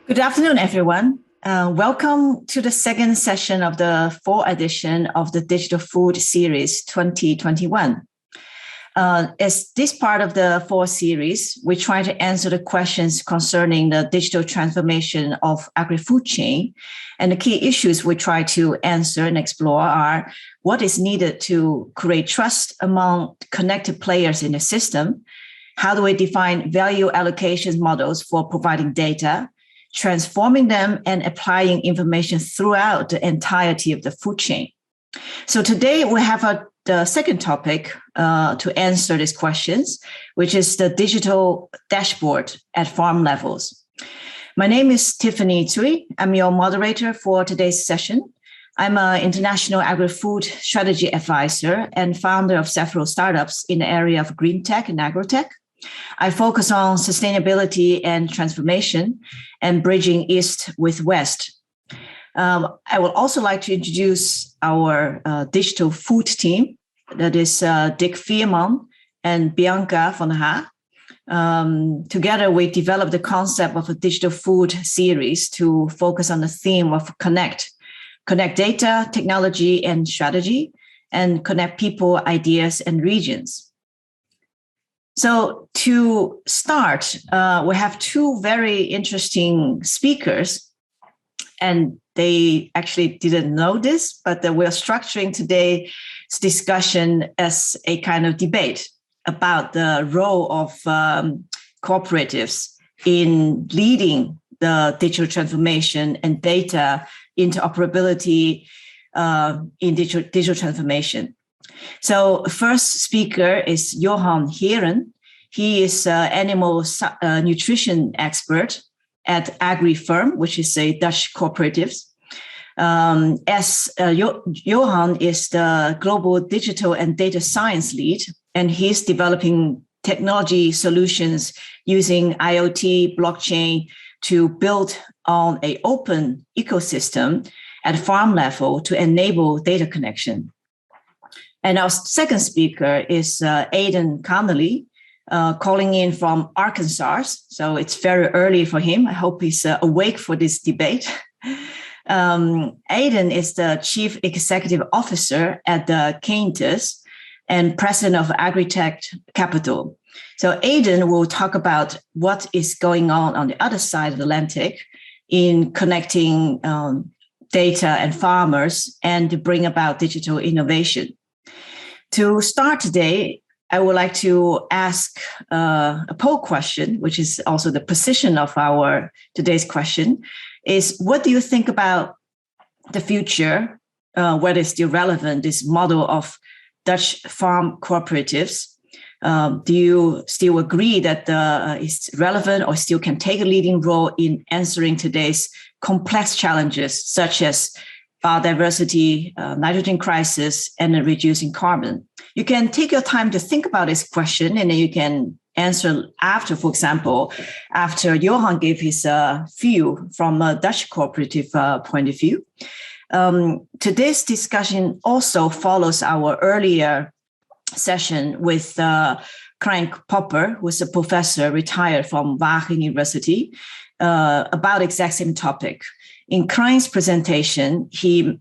Good afternoon, everyone. Welcome to the second session of the fall edition of the Digital Food Series 2021. As this part of the fall series, we try to answer the questions concerning the digital transformation of agri-food chain. And the key issues we try to answer and explore are what is needed to create trust among connected players in the system. How do we define value allocation models for providing data, transforming them and applying information throughout the entirety of the food chain? So today we have the second topic to answer these questions, which is the digital dashboard at farm levels. My name is Tiffany Tsui. I'm your moderator for today's session. I'm an international agri-food strategy advisor and founder of several startups in the area of green tech and agrotech. I focus on sustainability and transformation and bridging East with West. I would also like to introduce our digital food team. That is Dick Veerman and Bianca van der Haa. Together, we developed the concept of a digital food series to focus on the theme of connect data, technology, and strategy, and connect people, ideas, and regions. So to start, we have two very interesting speakers, and they actually didn't know this, but we're structuring today's discussion as a kind of debate about the role of cooperatives in leading the digital transformation and data interoperability in digital transformation. So first speaker is Johan Heren. He is an animal nutrition expert at Agrifirm, which is a Dutch cooperative. Johan is the global digital and data science lead, and he's developing technology solutions using IoT, blockchain to build on an open ecosystem at farm level to enable data connection. And our second speaker is Aidan Connolly, calling in from Arkansas. So it's very early for him. I hope he's awake for this debate. Aidan is the Chief Executive Officer at the Caintus and President of Agritech Capital. So Aidan will talk about what is going on the other side of the Atlantic in connecting data and farmers and to bring about digital innovation. To start today, I would like to ask a poll question, which is also the position of our today's question, is what do you think about the future, whether it's still relevant, this model of Dutch farm cooperatives? Do you still agree that it's relevant or still can take a leading role in answering today's complex challenges, such as biodiversity, nitrogen crisis, and reducing carbon? You can take your time to think about this question, and then you can answer after, for example, after Johan gave his view from a Dutch cooperative point of view. Today's discussion also follows our earlier session with Krijn Popper, who is a professor retired from Wageningen University, about the exact same topic. In Krijn's presentation, he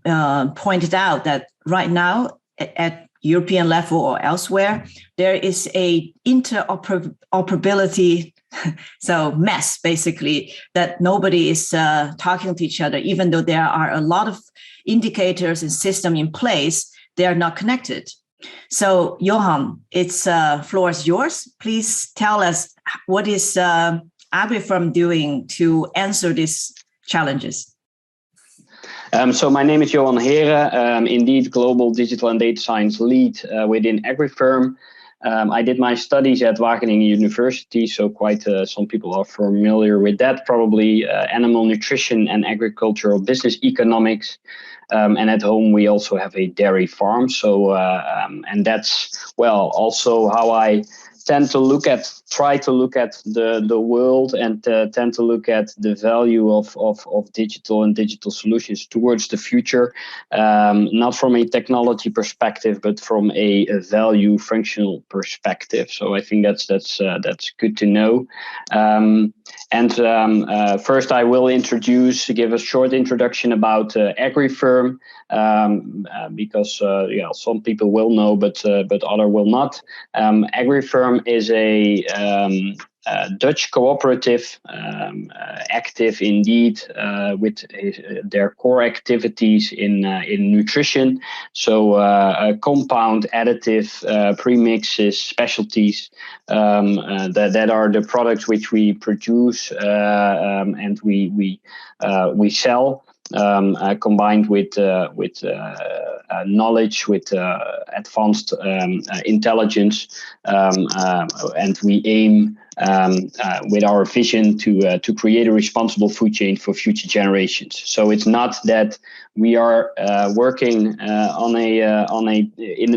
pointed out that right now at European level or elsewhere, there is a interoperability mess, basically, that nobody is talking to each other, even though there are a lot of indicators and system in place, they are not connected. So Johan, it's floor is yours. Please tell us what is Agrifirm doing to answer these challenges. So my name is Johan Heren, indeed global digital and data science lead within Agrifirm. I did my studies at Wageningen University, so quite some people are familiar with that, probably animal nutrition and agricultural business economics. And at home we also have a dairy farm. So and that's also how I try to look at the world and tend to look at the value of digital and digital solutions towards the future, not from a technology perspective, but from a value functional perspective. So I think that's good to know. First, I will give a short introduction about Agrifirm, because some people will know, but other will not. Agrifirm is a Dutch cooperative, active indeed with their core activities in nutrition. So compound, additive, premixes, specialties, that are the products which we produce and we sell. Combined with knowledge, with advanced intelligence, and we aim with our vision to create a responsible food chain for future generations. So it's not that we are working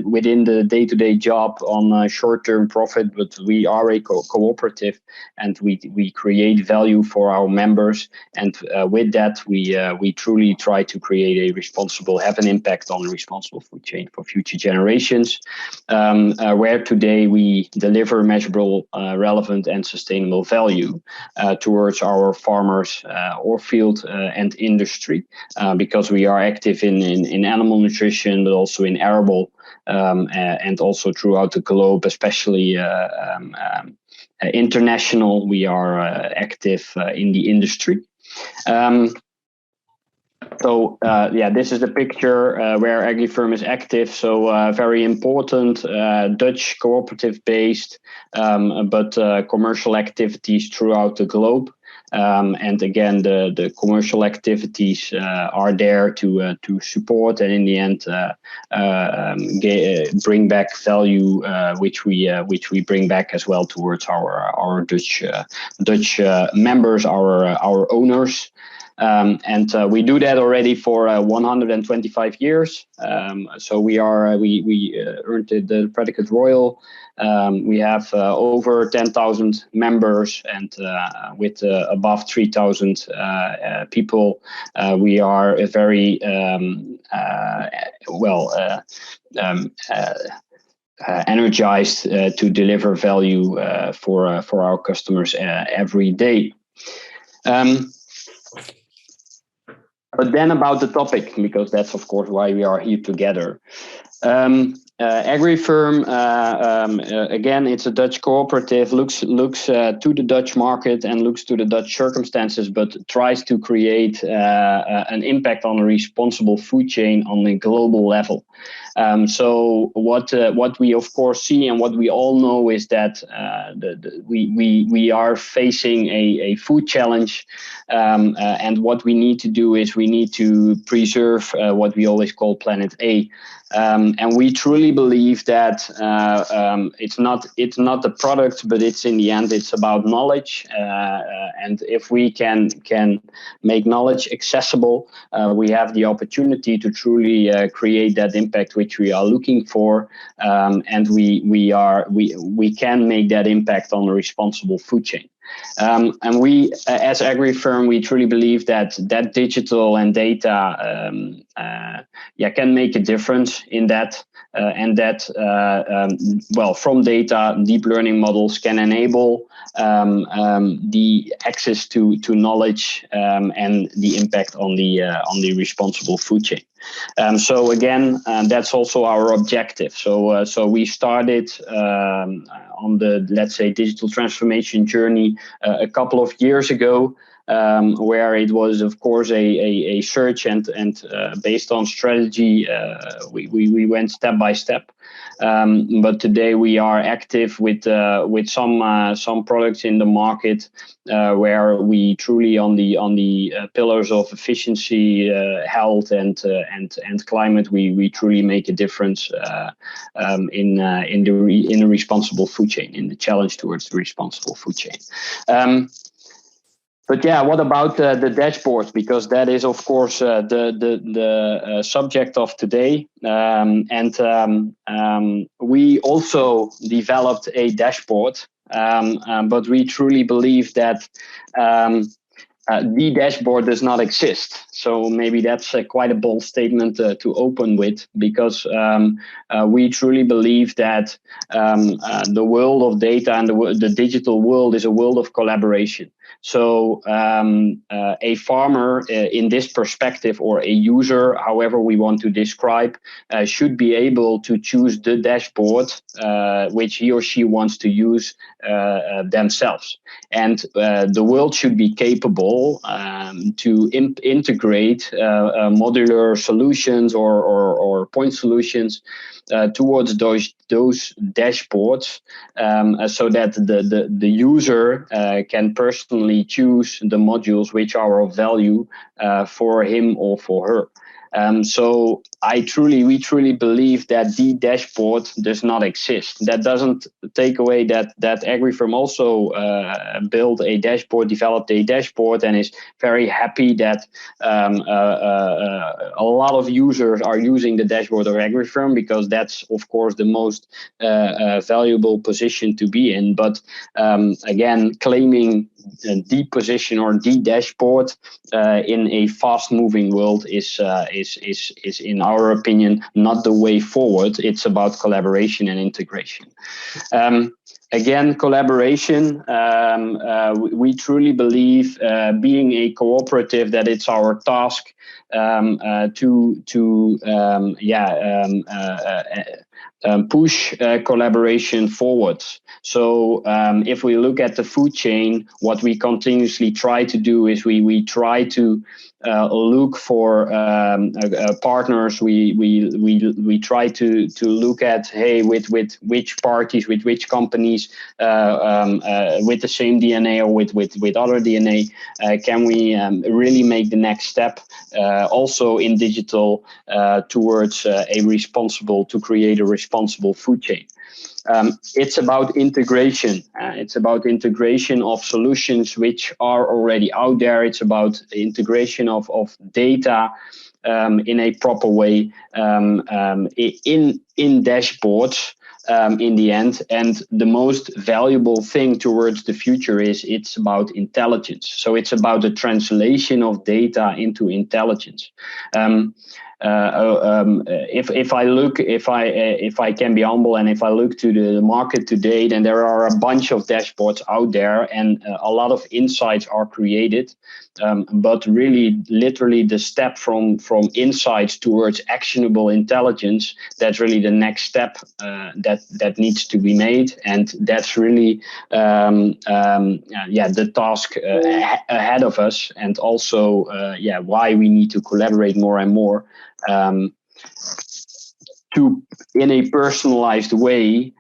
within the day-to-day job on short-term profit, but we are a cooperative, and we create value for our members, and with that we truly try to have an impact on the responsible food chain for future generations, where today we deliver measurable, relevant and sustainable value towards our farmers or field and industry, because we are active in animal nutrition, but also in arable, and also throughout the globe, especially international. We are active in the industry. This is the picture where Agrifirm is active. So very important, Dutch cooperative based, but commercial activities throughout the globe. And again, the commercial activities are there to support and in the end bring back value, which we bring back as well towards our Dutch members, our owners. And we do that already for 125 years. So we earned the predicate royal. We have over 10,000 members, and with above 3,000 people, we are a very energized to deliver value for our customers every day. But then about the topic, because that's of course why we are here together. Agrifirm, again, it's a Dutch cooperative, looks to the Dutch market and looks to the Dutch circumstances, but tries to create an impact on a responsible food chain on a global level. So what we of course see and what we all know is that we are facing a food challenge, and what we need to do is we need to preserve what we always call Planet A. And we truly believe that it's not the product, but it's in the end it's about knowledge. And if we can make knowledge accessible, we have the opportunity to truly create that impact which we are looking for, and we can make that impact on a responsible food chain. And we, as Agrifirm, we truly believe that digital and data can make a difference in that, and that from data, deep learning models can enable the access to knowledge and the impact on the responsible food chain. So again, that's also our objective. So we started on the, let's say, digital transformation journey a couple of years ago, where it was, of course, a search and based on strategy, we went step by step. But today we are active with some products in the market, where we truly on the pillars of efficiency, health, and climate, we truly make a difference in the responsible food chain, in the challenge towards the responsible food chain. But yeah, what about the dashboard? Because that is, of course, the subject of today. We also developed a dashboard, but we truly believe that the dashboard does not exist. So maybe that's quite a bold statement to open with, because we truly believe that the world of data and the digital world is a world of collaboration. So a farmer in this perspective, or a user, however we want to describe, should be able to choose the dashboard which he or she wants to use themselves. And the world should be capable to integrate modular solutions or point solutions towards those dashboards, so that the user can personally choose the modules which are of value for him or for her. So we truly believe that the dashboard does not exist. That doesn't take away that Agrifirm also developed a dashboard, and is very happy that a lot of users are using the dashboard of Agrifirm, because that's of course the most valuable position to be in. But again, claiming the position or the dashboard in a fast-moving world is in our opinion not the way forward. It's about collaboration and integration. Again, collaboration. We truly believe, being a cooperative, that it's our task push collaboration forward. So if we look at the food chain, what we continuously try to do is we try to look for partners. We try to look at, hey, with which parties, with which companies, with the same DNA or with other DNA, can we really make the next step also in digital towards to create a responsible food chain. It's about integration. It's about integration of solutions which are already out there. It's about integration of data in a proper way in dashboards in the end. And the most valuable thing towards the future is it's about intelligence. So it's about the translation of data into intelligence. If I can be humble, and if I look to the market today, then there are a bunch of dashboards out there, and a lot of insights are created. But really, literally, the step from insights towards actionable intelligence, that's really the next step that needs to be made, and that's really the task ahead of us, and also why we need to collaborate more and more. To, in a personalized way,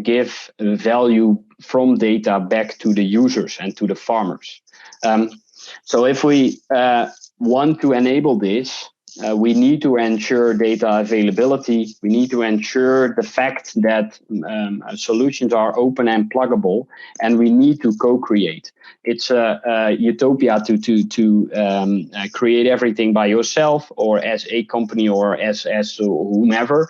give value from data back to the users and to the farmers. So if we want to enable this, we need to ensure data availability. We need to ensure the fact that solutions are open and pluggable, and we need to co-create. It's a utopia to create everything by yourself, or as a company, or as whomever.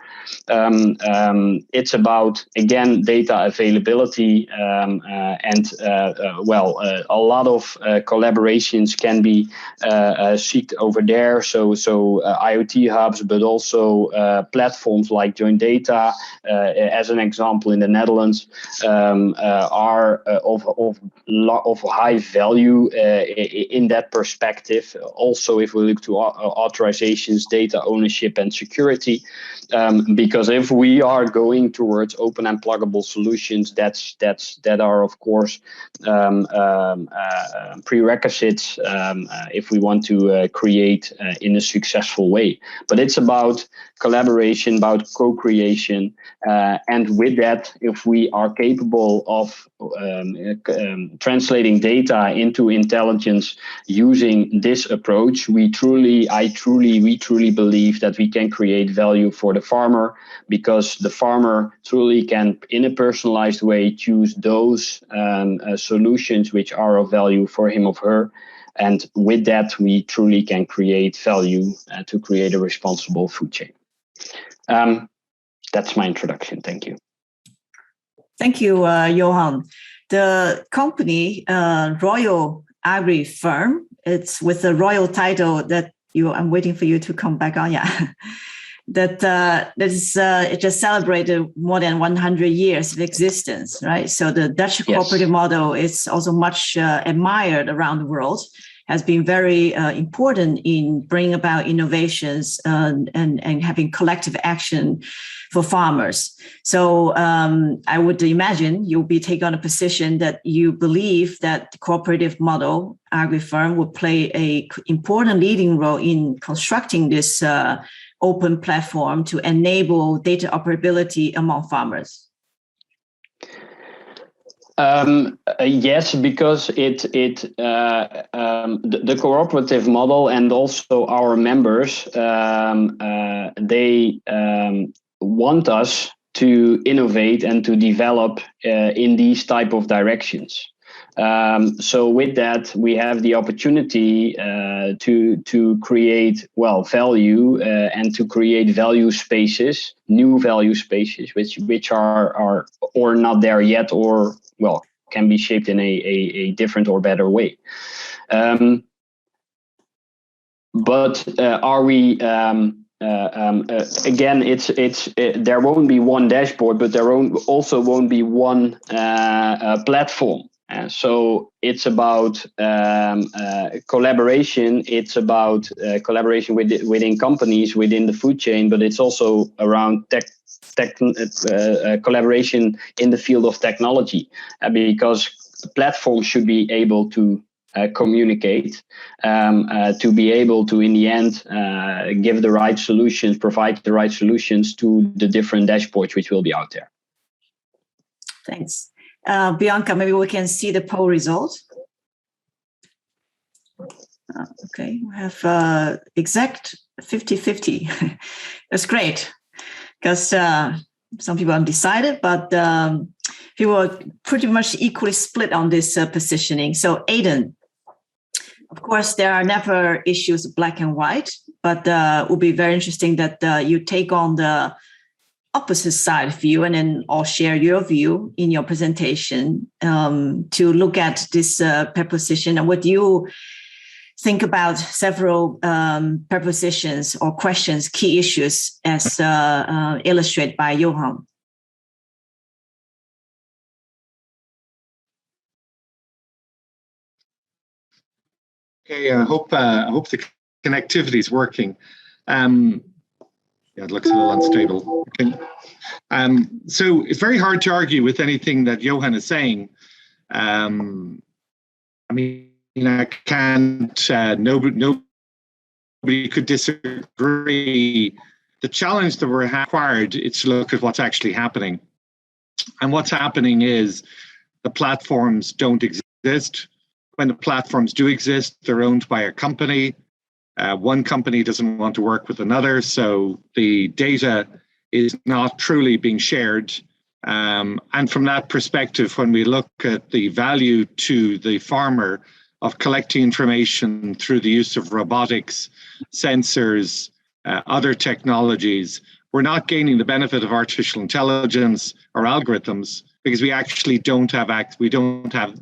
It's about, again, data availability, and a lot of collaborations can be seeked over there. So IoT hubs, but also platforms like Joint Data, as an example in the Netherlands, are of high value in that perspective. Also, if we look to authorizations, data ownership, and security, because if we are going towards open and pluggable solutions, that are of course prerequisites if we want to create in a successful way. But it's about collaboration, about co-creation, and with that, if we are capable of translating data into intelligence using this approach, we truly believe that we can create value for the farmer, because the farmer truly can, in a personalized way, choose those solutions which are of value for him or her. And with that, we truly can create value to create a responsible food chain. That's my introduction. Thank you. Thank you, Johan. The company, Royal Agrifirm, it's with the royal title that I'm waiting for you to come back on. Yeah. It just celebrated more than 100 years of existence, right? So the Dutch cooperative model is also much admired around the world, has been very important in bringing about innovations and having collective action for farmers. So I would imagine you'll be taking on a position that you believe that the cooperative model, Agrifirm, will play an important leading role in constructing this open platform to enable data operability among farmers. Yes, because the cooperative model and also our members, they want us to innovate and to develop in these type of directions. So with that, we have the opportunity to create value and to create value spaces, new value spaces, which are or not there yet, or can be shaped in a different or better way. But are we? Again, there won't be one dashboard, but there also won't be one platform. So it's about collaboration. It's about collaboration within companies, within the food chain, but it's also around collaboration in the field of technology, because platforms should be able to communicate, to be able to, in the end, give the right solutions, provide the right solutions to the different dashboards which will be out there. Thanks. Bianca, maybe we can see the poll result. Okay, we have exact 50-50. That's great, because some people are undecided, but people are pretty much equally split on this positioning. So Aidan, of course, there are never issues black and white, but it will be very interesting that you take on the opposite side view and then all share your view in your presentation to look at this preposition and what you think about several prepositions or questions, key issues as illustrated by Johan. Okay, I hope the connectivity is working. Yeah, it looks a little unstable. Okay. So it's very hard to argue with anything that Johan is saying. I mean, I can't. Nobody could disagree. The challenge that we're required is to look at what's actually happening, and what's happening is the platforms don't exist. When the platforms do exist, they're owned by a company. One company doesn't want to work with another, so the data is not truly being shared. And from that perspective, when we look at the value to the farmer of collecting information through the use of robotics, sensors, other technologies, we're not gaining the benefit of artificial intelligence or algorithms, because we actually don't have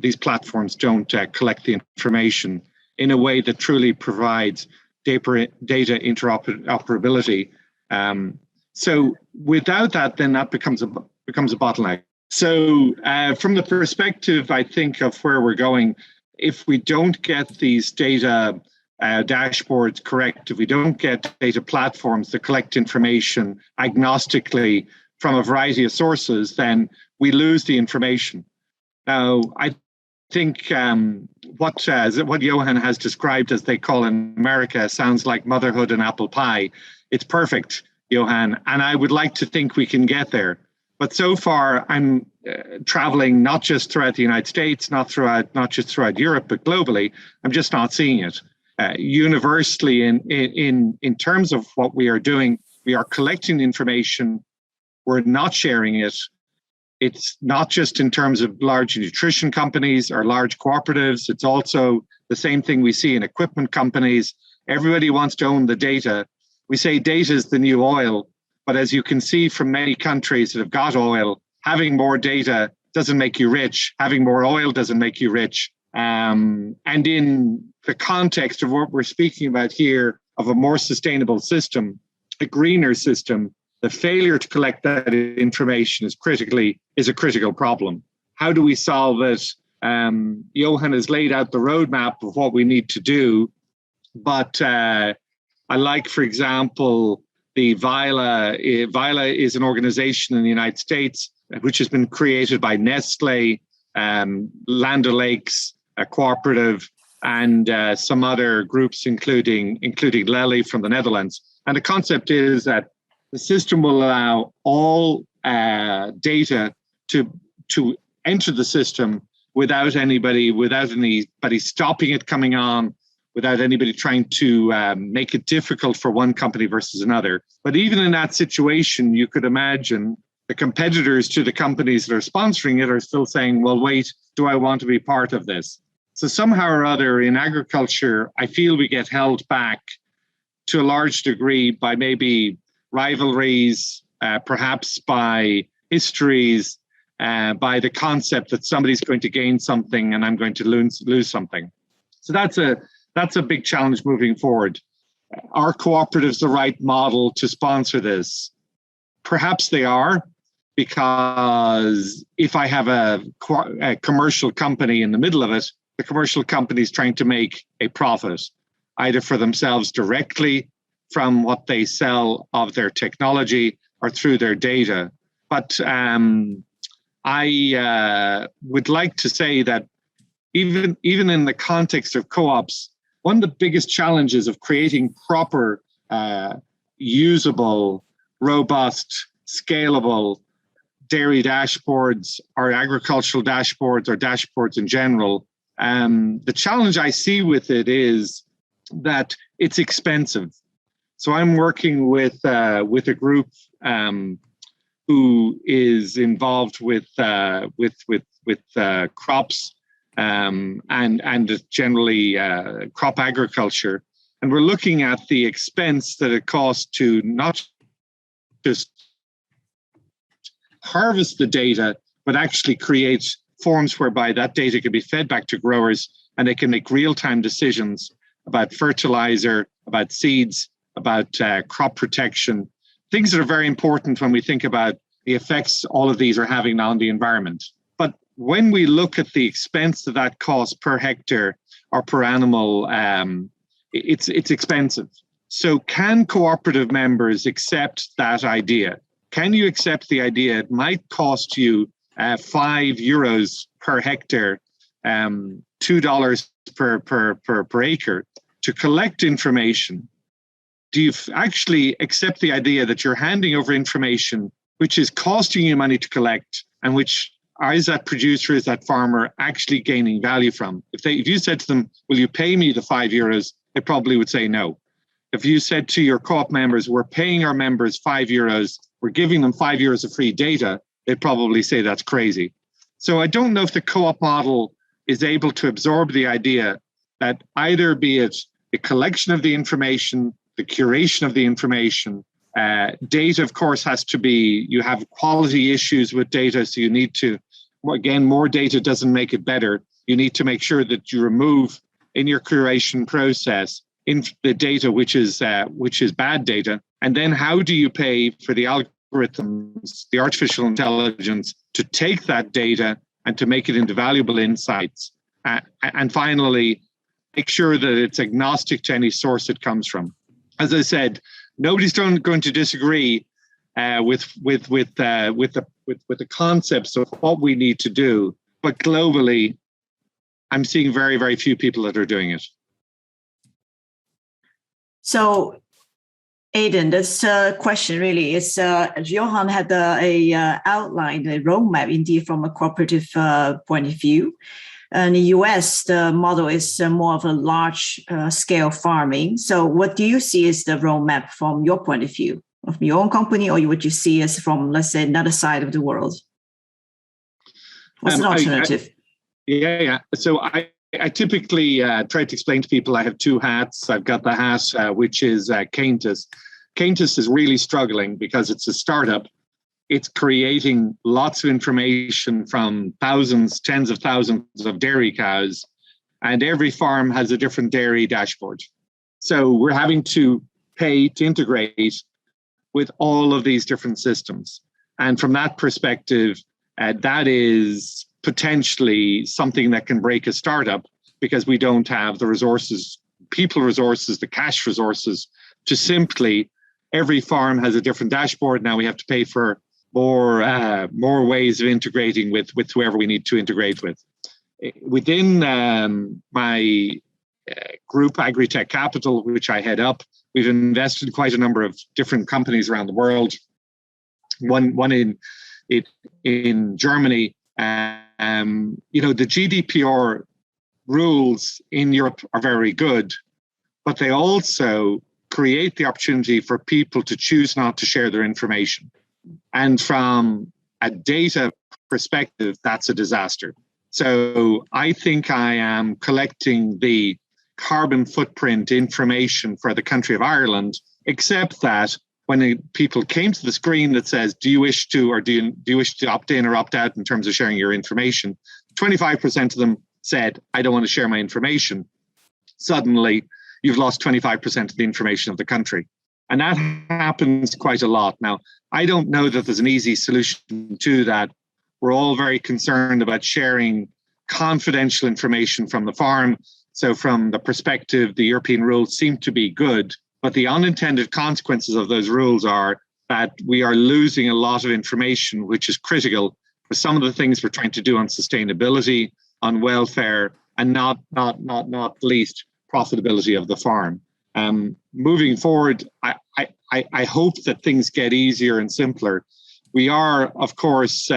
these platforms don't collect the information in a way that truly provides data interoperability. So without that, then that becomes a bottleneck. So from the perspective, I think, of where we're going, if we don't get these data dashboards correct, if we don't get data platforms that collect information agnostically from a variety of sources, then we lose the information. Now, I think what Johan has described, as they call in America, sounds like motherhood and apple pie. It's perfect, Johan, and I would like to think we can get there. But so far, I'm traveling not just throughout the United States, not just throughout Europe, but globally. I'm just not seeing it. Universally, in terms of what we are doing, we are collecting information. We're not sharing it. It's not just in terms of large nutrition companies or large cooperatives. It's also the same thing we see in equipment companies. Everybody wants to own the data. We say data is the new oil, but as you can see from many countries that have got oil, having more data doesn't make you rich. Having more oil doesn't make you rich. And in the context of what we're speaking about here, of a more sustainable system, a greener system, the failure to collect that information is a critical problem. How do we solve it? Johan has laid out the roadmap of what we need to do, but I like, for example, the VILA. VILA is an organization in the United States which has been created by Nestle, Land O'Lakes, a cooperative, and some other groups, including Lely from the Netherlands. And the concept is that the system will allow all data to enter the system without anybody stopping it coming on, without anybody trying to make it difficult for one company versus another. But even in that situation, you could imagine the competitors to the companies that are sponsoring it are still saying, well, wait, do I want to be part of this? So somehow or other in agriculture, I feel we get held back to a large degree by maybe rivalries, perhaps by histories, by the concept that somebody's going to gain something and I'm going to lose something. So that's a big challenge moving forward. Are cooperatives the right model to sponsor this? Perhaps they are, because if I have a commercial company in the middle of it, the commercial company is trying to make a profit, either for themselves directly from what they sell of their technology or through their data. But I would like to say that even in the context of co-ops, one of the biggest challenges of creating proper, usable, robust, scalable dairy dashboards or agricultural dashboards or dashboards in general, the challenge I see with it is that it's expensive. So I'm working with a group who is involved with crops and generally crop agriculture, and we're looking at the expense that it costs to not just harvest the data, but actually create forms whereby that data can be fed back to growers and they can make real-time decisions about fertilizer, about seeds, about crop protection, things that are very important when we think about the effects all of these are having on the environment. But when we look at the expense that costs per hectare or per animal, it's expensive. So can cooperative members accept that idea? Can you accept the idea it might cost you €5 per hectare, $2 per acre to collect information? Do you actually accept the idea that you're handing over information which is costing you money to collect, and which is that producer, is that farmer actually gaining value from? If you said to them, will you pay me the €5, they probably would say no. If you said to your co-op members, we're paying our members €5, we're giving them €5 of free data, they'd probably say that's crazy. So I don't know if the co-op model is able to absorb the idea that either be it the collection of the information, the curation of the information, data, of course, has to be, you have quality issues with data, so you need to, again, more data doesn't make it better. You need to make sure that you remove in your curation process in the data which is bad data. And then how do you pay for the algorithms, the artificial intelligence, to take that data and to make it into valuable insights? And finally, make sure that it's agnostic to any source it comes from. As I said, nobody's going to disagree with the concepts of what we need to do, but globally, I'm seeing very, very few people that are doing it. So, Aidan, this question really is, Johan had a outline, a roadmap indeed from a cooperative point of view. In the US, the model is more of a large scale farming. So what do you see as the roadmap from your point of view, of your own company, or what you see as from, let's say, another side of the world? What's an alternative? So I typically try to explain to people I have two hats. I've got the hat which is Caintus. Caintus is really struggling because it's a startup. It's creating lots of information from thousands, tens of thousands of dairy cows and every farm has a different dairy dashboard. So we're having to pay to integrate with all of these different systems. And from that perspective, that is potentially something that can break a startup, because we don't have the resources, people resources, the cash resources to simply, every farm has a different dashboard. Now we have to pay for more ways of integrating with whoever we need to integrate with. Within my group, Agritech Capital, which I head up, we've invested in quite a number of different companies around the world. One in Germany. The GDPR rules in Europe are very good, but they also create the opportunity for people to choose not to share their information. And from a data perspective, that's a disaster. So I think I am collecting the carbon footprint information for the country of Ireland, except that when people came to the screen that says, do you wish to opt in or opt out in terms of sharing your information? 25% of them said, I don't want to share my information. Suddenly, you've lost 25% of the information of the country. And that happens quite a lot. Now, I don't know that there's an easy solution to that. We're all very concerned about sharing confidential information from the farm. So from the perspective, the European rules seem to be good, but the unintended consequences of those rules are that we are losing a lot of information, which is critical for some of the things we're trying to do on sustainability, on welfare, and not least profitability of the farm. Moving forward, I hope that things get easier and simpler. We are, of course,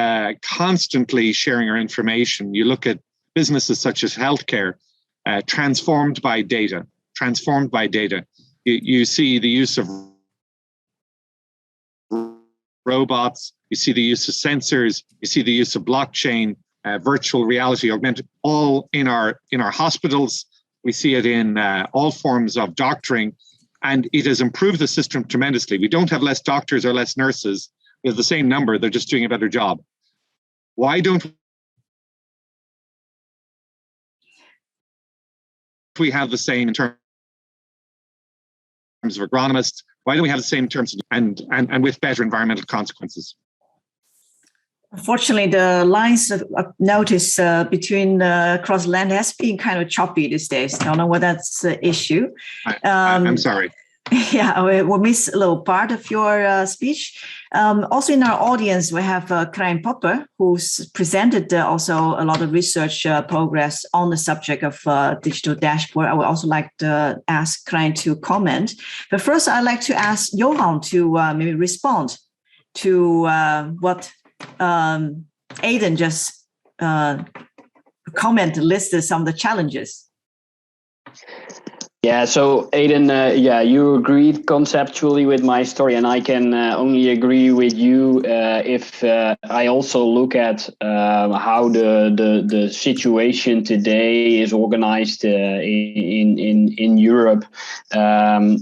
constantly sharing our information. You look at businesses such as healthcare, transformed by data. You see the use of robots, you see the use of sensors, you see the use of blockchain, virtual reality, augmented, all in our hospitals. We see it in all forms of doctoring, and it has improved the system tremendously. We don't have less doctors or less nurses. We have the same number, they're just doing a better job. Why don't we have the same in terms of agronomists? Why don't we have the same terms and with better environmental consequences? Unfortunately, the lines of notice between cross land has been kind of choppy these days. I don't know whether that's the issue. I'm sorry. Yeah, we'll miss a little part of your speech. Also in our audience, we have Krijn Popper, who's presented also a lot of research progress on the subject of digital dashboard. I would also like to ask Krijn to comment. But first, I'd like to ask Johan to maybe respond to what Aidan just listed some of the challenges. Yeah, so Aidan, you agreed conceptually with my story, and I can only agree with you if I also look at how the situation today is organized in Europe. To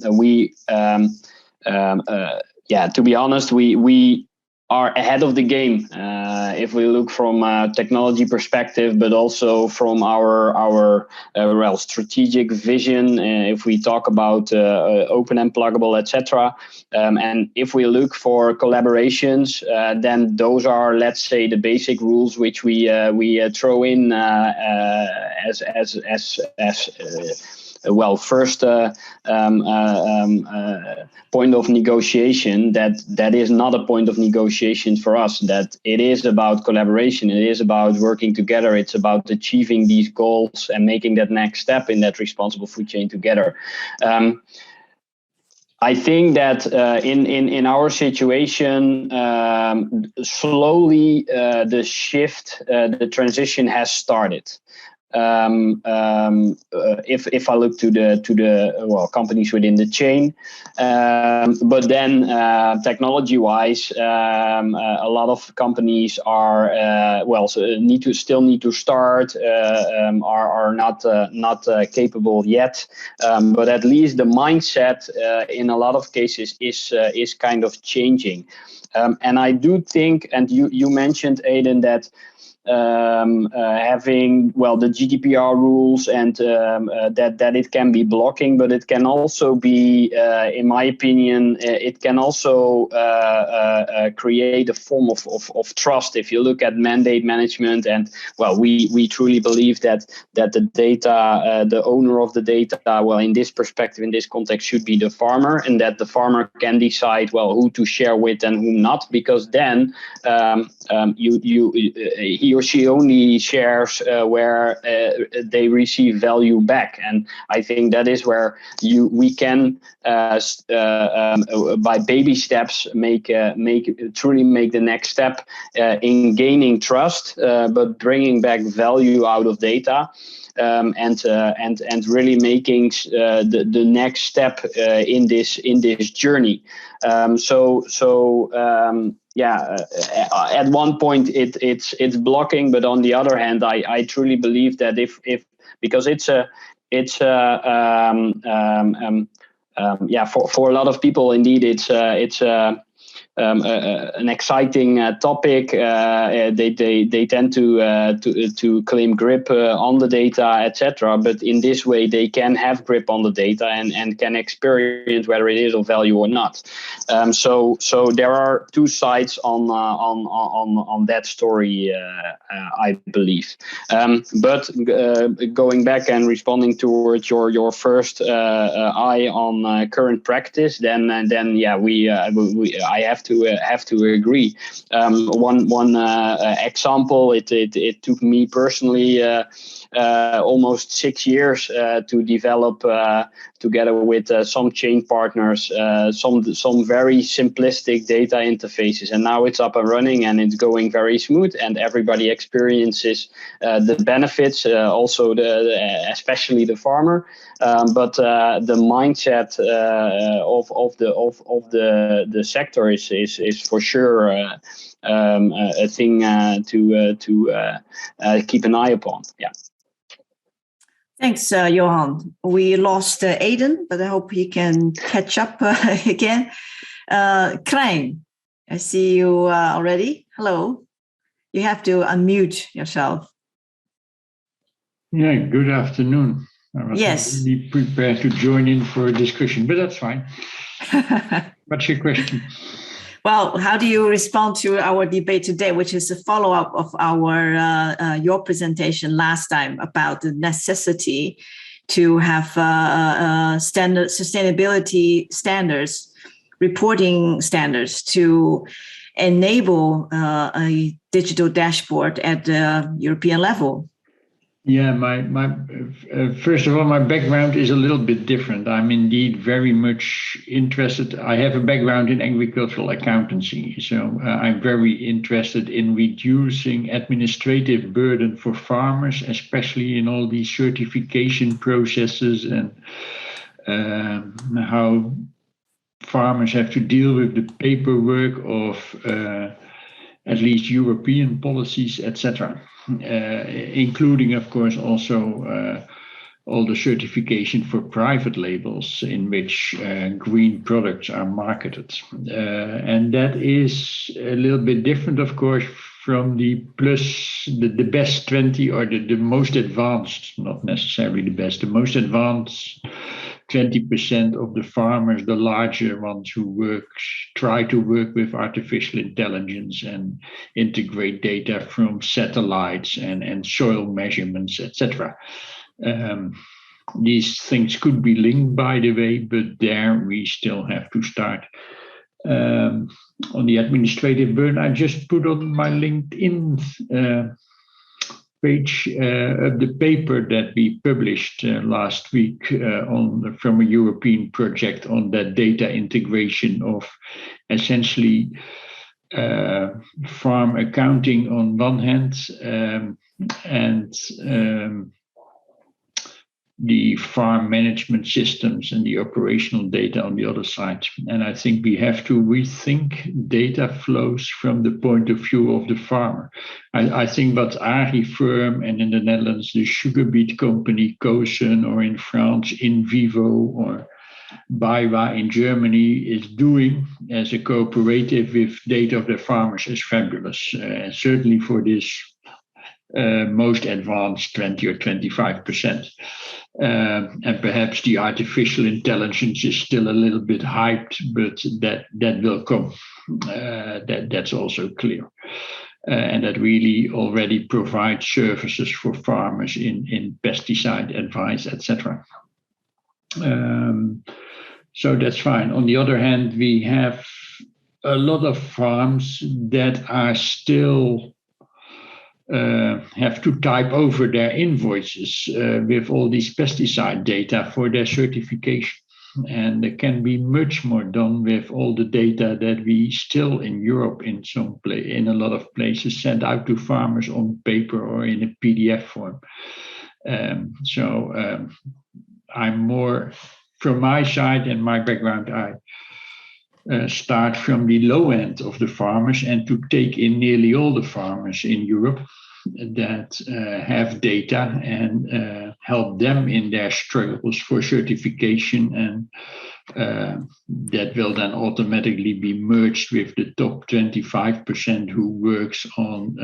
be honest, we are ahead of the game if we look from a technology perspective, but also from our strategic vision. If we talk about open and pluggable, etc., and if we look for collaborations, then those are, let's say, the basic rules which we throw in as first point of negotiation, that is not a point of negotiation for us, that it is about collaboration, it is about working together, it's about achieving these goals and making that next step in that responsible food chain together. I think that in our situation, slowly the shift, the transition has started. If I look to the companies within the chain, but then technology-wise, a lot of companies are need to start, are not capable yet, but at least the mindset in a lot of cases is kind of changing, and I do think, and you mentioned, Aidan, that having the GDPR rules and that it can be blocking, but it can also be, in my opinion, it can also create a form of trust. If you look at mandate management, and we truly believe that the data, the owner of the data, in this perspective, in this context, should be the farmer, and that the farmer can decide who to share with and whom not, because then he or she only shares where they receive value back. And I think that is where we can by baby steps truly make the next step in gaining trust, but bringing back value out of data. And really making the next step in this journey. At one point it's blocking, but on the other hand, I truly believe that if because for a lot of people, indeed, it's an exciting topic. They tend to claim grip on the data, etc. But in this way, they can have grip on the data and can experience whether it is of value or not. So there are two sides on that story, I believe. But going back and responding towards your first eye on current practice, then I have to agree. One example, it took me personally almost 6 years to develop, together with some chain partners, some very simplistic data interfaces, and now it's up and running and it's going very smooth, and everybody experiences the benefits, also especially the farmer. But the mindset of the sector is for sure a thing to keep an eye upon. Yeah. Thanks, Johan. We lost Aiden, but I hope he can catch up again. Krijn, I see you already. Hello. You have to unmute yourself. Yeah, good afternoon. I was Yes. really prepared to join in for a discussion, but that's fine. What's your question? Well, how do you respond to our debate today, which is a follow-up of your presentation last time about the necessity to have sustainability standards, reporting standards to enable a digital dashboard at the European level? Yeah, first of all, my background is a little bit different. I'm indeed very much interested. I have a background in agricultural accountancy, so I'm very interested in reducing administrative burden for farmers, especially in all these certification processes and how farmers have to deal with the paperwork of at least European policies, etc. Including, of course, also all the certification for private labels in which green products are marketed. And that is a little bit different, of course, from the best 20 or the most advanced, not necessarily the best, the most advanced 20% of the farmers, the larger ones who try to work with artificial intelligence and integrate data from satellites and soil measurements, etc. These things could be linked, by the way, but there we still have to start. On the administrative burden, I just put on my LinkedIn page of the paper that we published last week from a European project on that data integration of essentially farm accounting on one hand and the farm management systems and the operational data on the other side. And I think we have to rethink data flows from the point of view of the farmer. I think what Agrifirm, and in the Netherlands, the sugar beet company Kosen, or in France, InVivo, or BayWa in Germany is doing as a cooperative with data of their farmers is fabulous. Certainly for this most advanced 20 or 25%. And perhaps the artificial intelligence is still a little bit hyped, but that will come. That's also clear. And that really already provides services for farmers in pesticide advice, etc. So that's fine. On the other hand, we have a lot of farms that are still have to type over their invoices with all these pesticide data for their certification. And there can be much more done with all the data that we still in Europe in a lot of places send out to farmers on paper or in a PDF form. So I'm more, from my side and my background, I start from the low end of the farmers and to take in nearly all the farmers in Europe that have data and help them in their struggles for certification, and that will then automatically be merged with the top 25% who works on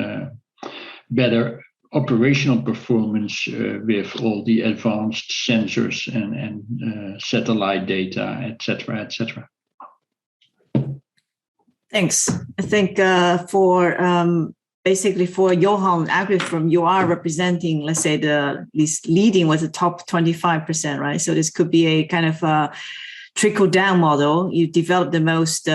better operational performance with all the advanced sensors and satellite data, etc., etc. Thanks. I think basically for Johan Agrifirm, you are representing, let's say, leading with the top 25%, right? So this could be a kind of a trickle-down model. You develop the most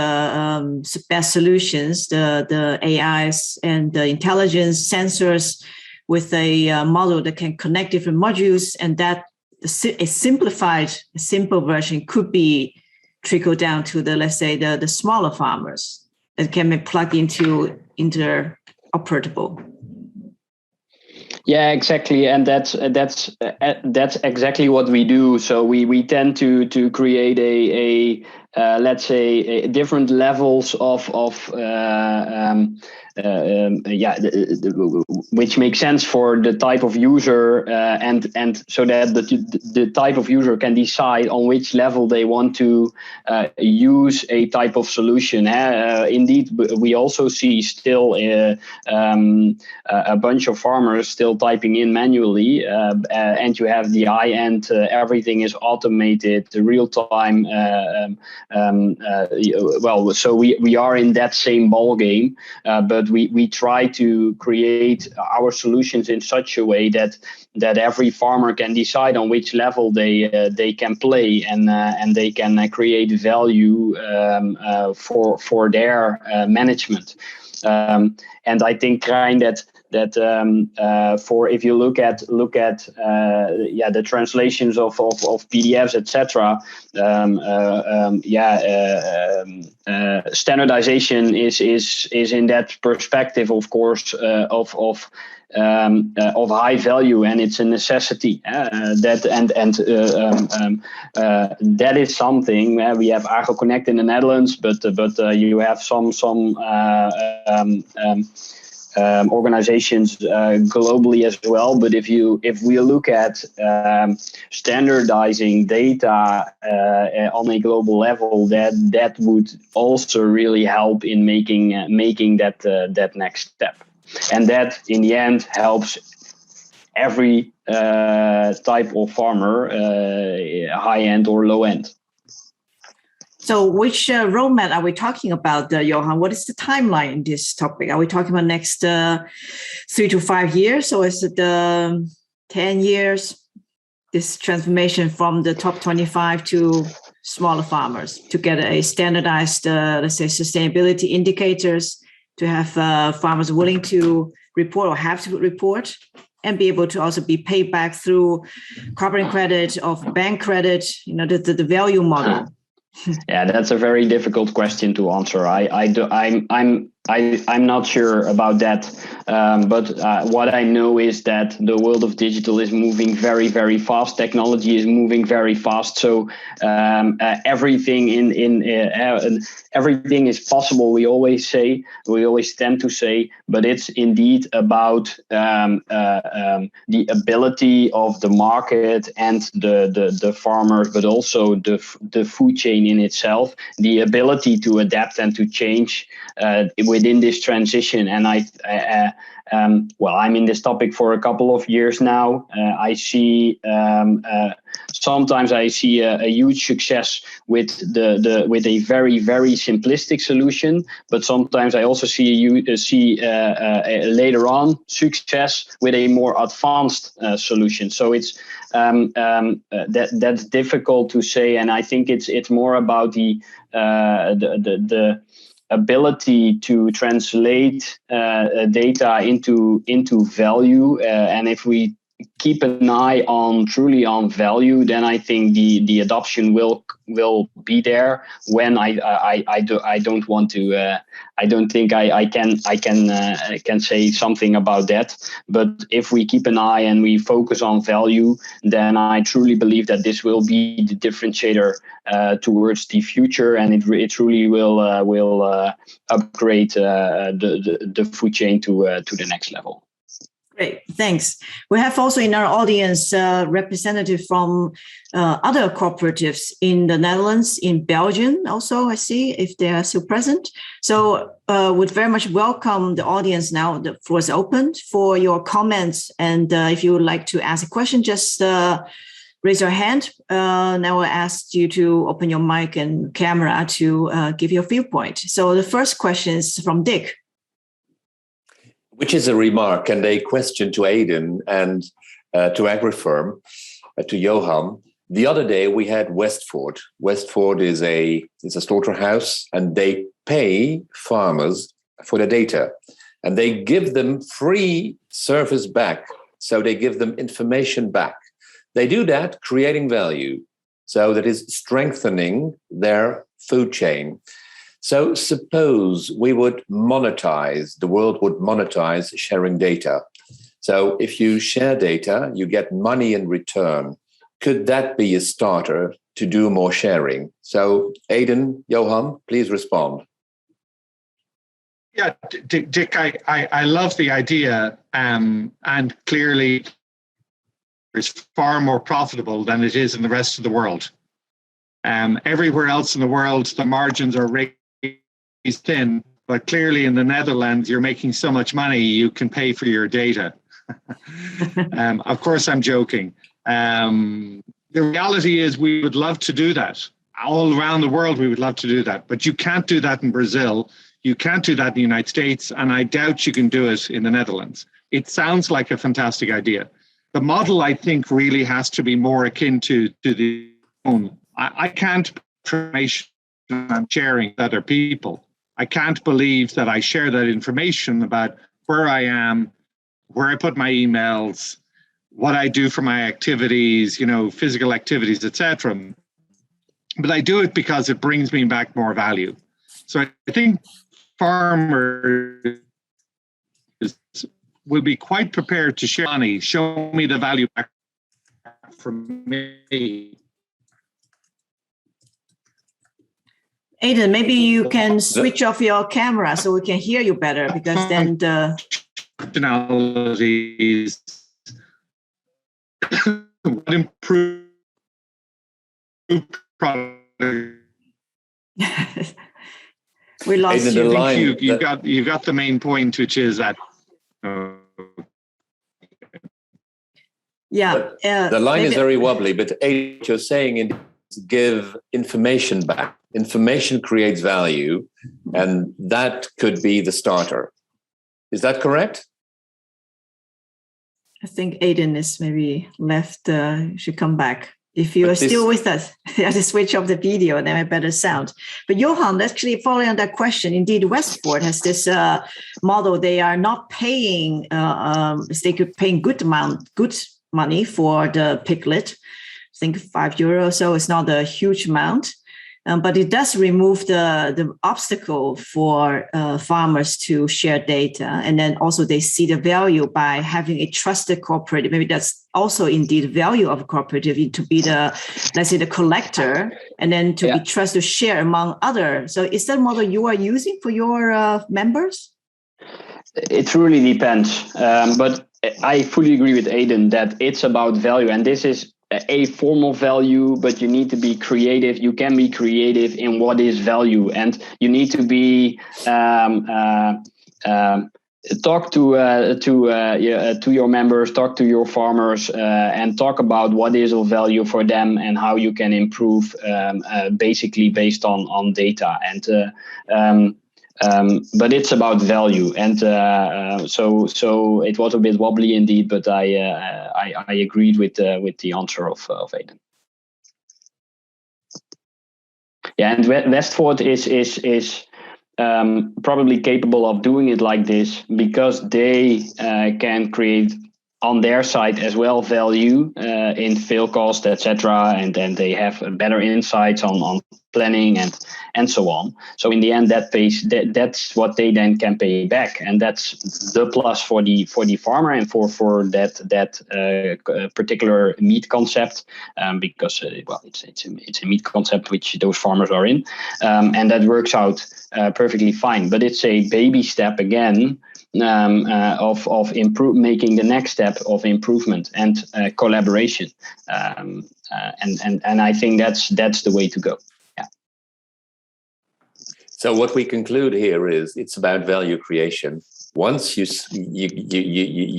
best solutions, the AIs and the intelligence sensors with a model that can connect different modules, and that a simple version could be trickled down to let's say, the smaller farmers that can be plugged into interoperable. Yeah, exactly, and that's exactly what we do. So we tend to create a let's say different levels of which makes sense for the type of user, and so that the type of user can decide on which level they want to use a type of solution. Indeed, we also see still a bunch of farmers still typing in manually, and you have the high end. Everything is automated, real time. Well, so we are in that same ball game, but we try to create our solutions in such a way that every farmer can decide on which level they can play, and they can create value for their management. And I think that for if you look at the translations of PDFs, etc. Standardization is in that perspective, of course, of high value, and it's a necessity. That is something. We have AgroConnect in the Netherlands, but you have some organizations globally as well. But if we look at standardizing data on a global level, that would also really help in making that next step, and that in the end helps every type of farmer, high end or low end. So which roadmap are we talking about, Johan? What is the timeline in this topic? Are we talking about next 3 to 5 years, or is it 10 years, this transformation from the top 25 to smaller farmers to get a standardized, let's say, sustainability indicators, to have farmers willing to report or have to report, and be able to also be paid back through carbon credit or bank credit, the value model? Yeah, that's a very difficult question to answer. I'm not sure about that, but what I know is that the world of digital is moving very, very fast. Technology is moving very fast, so everything everything is possible. We always tend to say, but it's indeed about the ability of the market and the farmers, but also the food chain in itself, the ability to adapt and to change within this transition. And I'm in this topic for a couple of years now. I see sometimes I see a huge success with with a very, very simplistic solution, but sometimes I also see later on success with a more advanced solution. So it's that's difficult to say, and I think it's more about the ability to translate data into value, and if we keep an eye truly on value, then I think the adoption will be there. When I don't want to I don't think I can say something about that. But if we keep an eye and we focus on value, then I truly believe that this will be the differentiator towards the future, and it truly will upgrade the food chain to the next level. Great, thanks. We have also in our audience representative from other cooperatives in the Netherlands, in Belgium also, I see, if they are still present. So would very much welcome the audience now. The floor is open for your comments. And if you would like to ask a question, just raise your hand. Now I ask you to open your mic and camera to give your viewpoint. So the first question is from Dick. Which is a remark and a question to Aiden and to Agrifirm, to Johan. The other day we had Westford. Westford is a slaughterhouse, and they pay farmers for the data, and they give them free service back. So they give them information back. They do that creating value. So that is strengthening their food chain. So suppose we would monetize, the world would monetize sharing data. So if you share data, you get money in return. Could that be a starter to do more sharing? So Aiden, Johan, please respond. Yeah, Dick, I love the idea, and clearly it's far more profitable than it is in the rest of the world. Everywhere else in the world, the margins are thin, but clearly in the Netherlands, you're making so much money, you can pay for your data. Of course, I'm joking. The reality is we would love to do that. All around the world, we would love to do that. But you can't do that in Brazil. You can't do that in the United States. And I doubt you can do it in the Netherlands. It sounds like a fantastic idea. The model, I think, really has to be more akin to the own. I can't information I'm sharing with other people. I can't believe that I share that information about where I am, where I put my emails, what I do for my activities, physical activities, etc. But I do it because it brings me back more value. So I think farmers will be quite prepared to share money, show me the value back from me. Aiden, maybe you can switch off your camera so we can hear you better, because then the functionalities would improve product. We lost Aiden, you. I think You've got the main point, which is that. The line is very wobbly, but what you're saying is give information back. Information creates value, and that could be the starter. Is that correct? I think Aiden is maybe left. Should come back. If you are still with us, you have to switch off the video, then I better sound. But Johan, actually following on that question, indeed, Westford has this model. They are not paying, they could pay good money for the piglet. I think €5 or so. It's not a huge amount. But it does remove the obstacle for farmers to share data. And then also they see the value by having a trusted cooperative. Maybe that's also indeed value of a cooperative, to be let's say the collector, and then to be trusted to share among others. So is that model you are using for your members? It really depends. But I fully agree with Aiden that it's about value. And this is a formal value, but you need to be creative. You can be creative in what is value, and you need to be talk to your members, talk to your farmers, and talk about what is of value for them and how you can improve, basically based on data. And but it's about value, and so it was a bit wobbly indeed, but I agreed with the answer of Aiden. Yeah, and Westford is probably capable of doing it like this because they can create on their side as well value in fail cost, etc., and they have better insights on planning and so on. So in the end, that's what they then can pay back, and that's the plus for the farmer and for that particular meat concept, because it's a meat concept which those farmers are in, and that works out perfectly fine. But it's a baby step again. Of making the next step of improvement and collaboration, and I think that's the way to go. Yeah. So what we conclude here is it's about value creation. Once you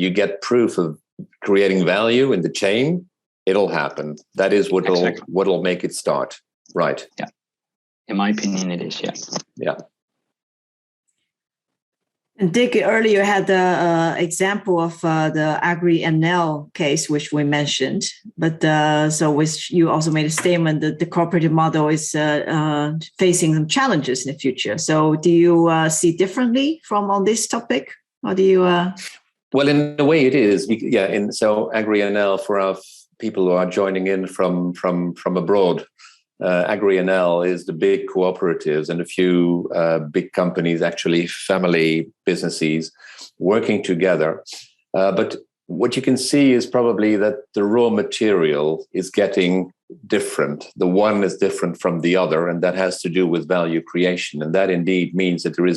get proof of creating value in the chain, it'll happen. That is what'll make it start. Right. Yeah. In my opinion, it is. Yeah. Yeah. And Dick earlier had the example of the Agri-NL case, which we mentioned. But you also made a statement that the cooperative model is facing some challenges in the future. So do you see differently on this topic? Or do you? Well, in a way it is. Yeah. So Agri-NL, for our people who are joining in from abroad, Agri-NL is the big cooperatives and a few big companies, actually family businesses, working together. But what you can see is probably that the raw material is getting different. The one is different from the other, and that has to do with value creation. And that indeed means that there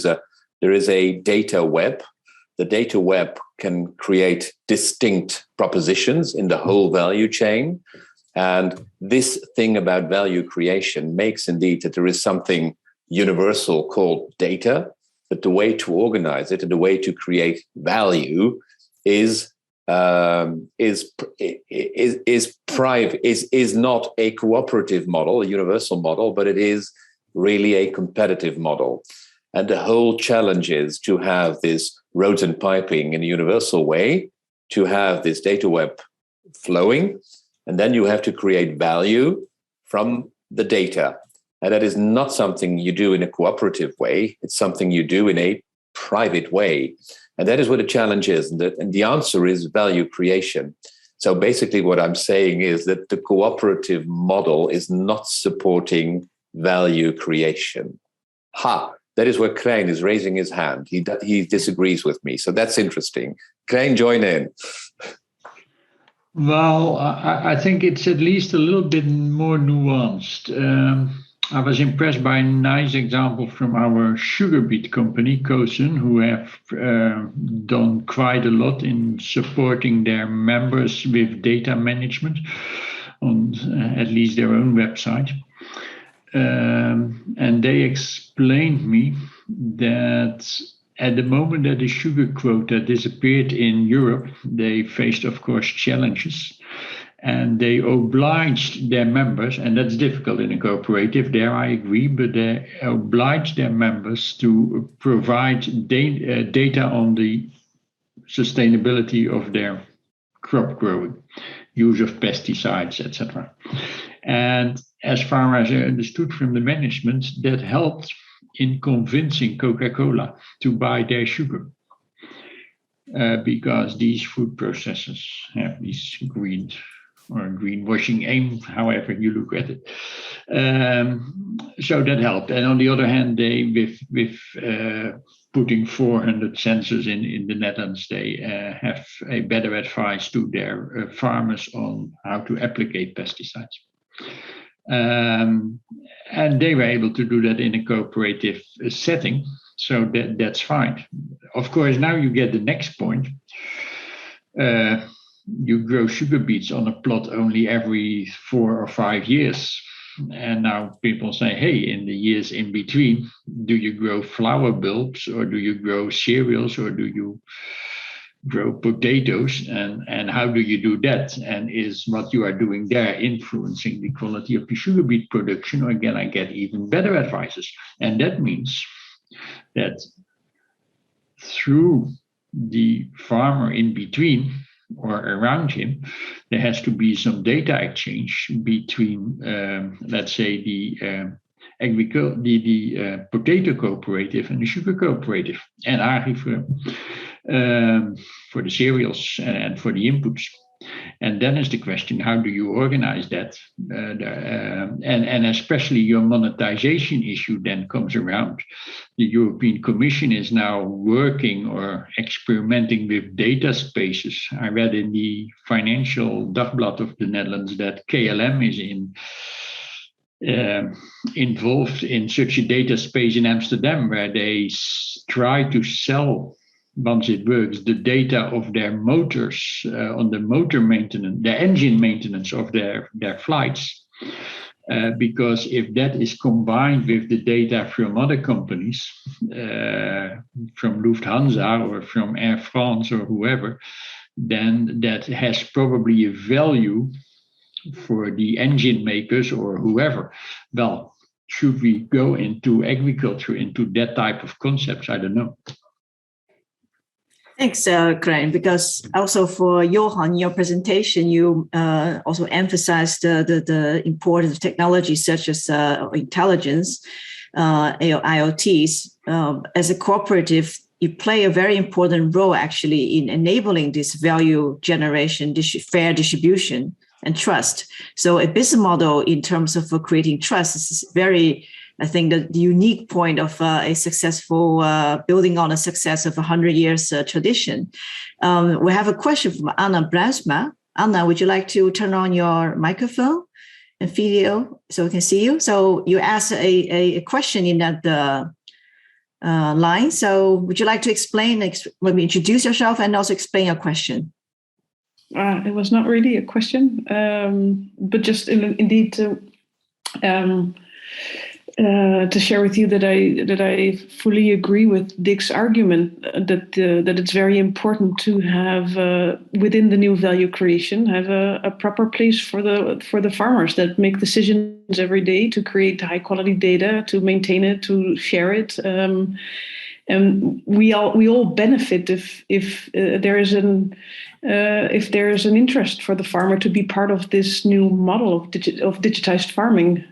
is a data web. The data web can create distinct propositions in the whole value chain. And this thing about value creation makes indeed that there is something universal called data, but the way to organize it and the way to create value is not a cooperative model, a universal model, but it is really a competitive model. And the whole challenge is to have this roads and piping in a universal way, to have this data web flowing. And then you have to create value from the data. And that is not something you do in a cooperative way. It's something you do in a private way. And that is what the challenge is. And the answer is value creation. So basically what I'm saying is that the cooperative model is not supporting value creation. That is where Krijn is raising his hand. He disagrees with me. So that's interesting. Krijn, join in. Well, I think it's at least a little bit more nuanced. I was impressed by a nice example from our sugar beet company, Kozen, who have done quite a lot in supporting their members with data management on at least their own website. And they explained me that at the moment that the sugar quota disappeared in Europe, they faced, of course, challenges. And they obliged their members, and that's difficult in a cooperative, there I agree, but they obliged their members to provide data on the sustainability of their crop growing, use of pesticides, etc. And as far as I understood from the management, that helped in convincing Coca-Cola to buy their sugar, because these food processors have these greenwashing aim, however you look at it. So that helped. And on the other hand, they with putting 400 sensors in the Netherlands, they have a better advice to their farmers on how to applicate pesticides. And they were able to do that in a cooperative setting, so that's fine. Of course, now you get the next point. you grow sugar beets on a plot only every 4 or 5 years. And now people say, hey, in the years in between, do you grow flower bulbs, or do you grow cereals, or do you grow potatoes, and how do you do that? And is what you are doing there influencing the quality of the sugar beet production? Or again, I get even better advices. And that means that through the farmer in between or around him, there has to be some data exchange between, let's say, the potato cooperative and the sugar cooperative and Agrifirm for the cereals and for the inputs. And then is the question, how do you organize that? And especially your monetization issue then comes around. The European Commission is now working or experimenting with data spaces. I read in the Financial Dagblad of the Netherlands that KLM is involved in such a data space in Amsterdam, where they try to sell, once it works, the data of their motors on the motor maintenance, the engine maintenance of their flights. Because if that is combined with the data from other companies, from Lufthansa or from Air France or whoever, then that has probably a value for the engine makers or whoever. Well, should we go into agriculture, into that type of concepts? I don't know. Thanks, Graham, because also for Johan, your presentation, you also emphasized the importance of technology such as intelligence, IoTs. As a cooperative, you play a very important role actually in enabling this value generation, fair distribution and trust. So a business model in terms of creating trust is very, I think, the unique point of a successful building on a success of 100 years tradition. We have a question from Anna Bruisma. Anna, would you like to turn on your microphone and video so we can see you? So you asked a question in that line. So would you like to explain, maybe introduce yourself and also explain your question? It was not really a question, but just indeed to share with you that I fully agree with Dick's argument that it's very important to have within the new value creation have a proper place for the farmers that make decisions every day to create high quality data, to maintain it, to share it. And we all benefit if there is an interest for the farmer to be part of this new model of digitized farming.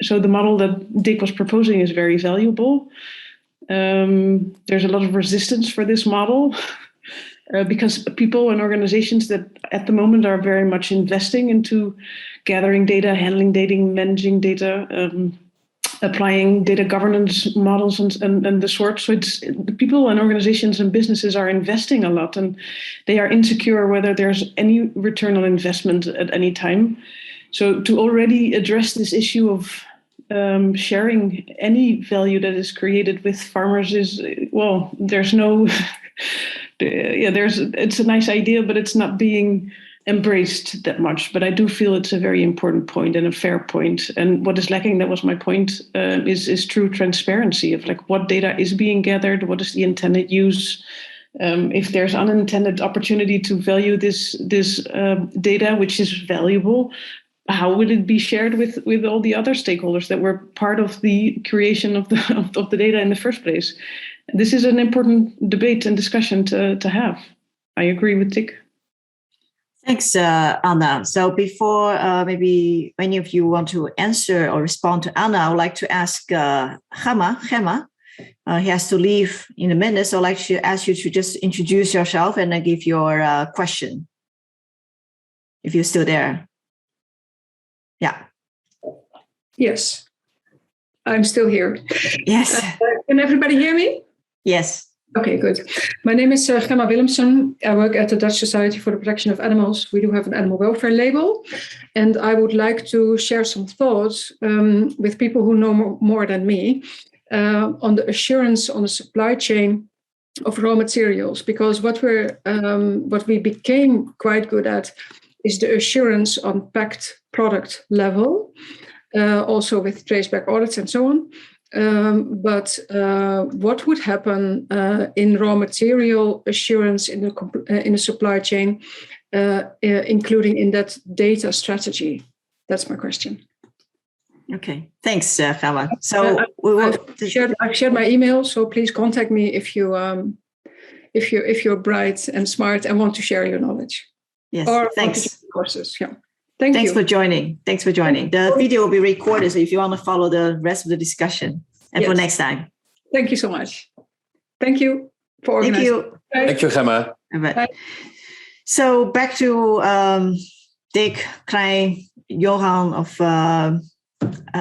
So the model that Dick was proposing is very valuable. There's a lot of resistance for this model because people and organizations that at the moment are very much investing into gathering data, handling data, managing data, applying data governance models and the sort. So it's the people and organizations and businesses are investing a lot, and they are insecure whether there's any return on investment at any time. So to already address this issue of sharing any value that is created with farmers is, well, there's no, it's a nice idea, but it's not being embraced that much. But I do feel it's a very important point and a fair point. And what is lacking, that was my point, is true transparency of like what data is being gathered, what is the intended use. If there's unintended opportunity to value this data, which is valuable, how would it be shared with all the other stakeholders that were part of the creation of the data in the first place? This is an important debate and discussion to have. I agree with Dick. Thanks, Anna. So before maybe any of you want to answer or respond to Anna, I would like to ask Gemma. He has to leave in a minute, so I'd like to ask you to just introduce yourself and then give your question, if you're still there. Yeah. Yes, I'm still here. Yes. Can everybody hear me? Yes. Okay, good. My name is Gemma Willemsen. I work at the Dutch Society for the Protection of Animals. We do have an animal welfare label. And I would like to share some thoughts with people who know more than me on the assurance on the supply chain raw materials, because what we became quite good at is the assurance on packed product level, also with traceback audits and so on. But what would happen in raw material assurance in the supply chain, including in that data strategy? That's my question. Okay, thanks, Gemma. So I've shared my email, so please contact me if you're bright and smart and want to share your knowledge. Yes, or thanks. Courses, yeah. Thanks for joining. The video will be recorded, so if you want to follow the rest of the discussion, and for next time. Thank you so much. Thank you for organizing. Thank you. Bye. Thank you, Gemma. Bye. So back to Dick, Klein, Johan of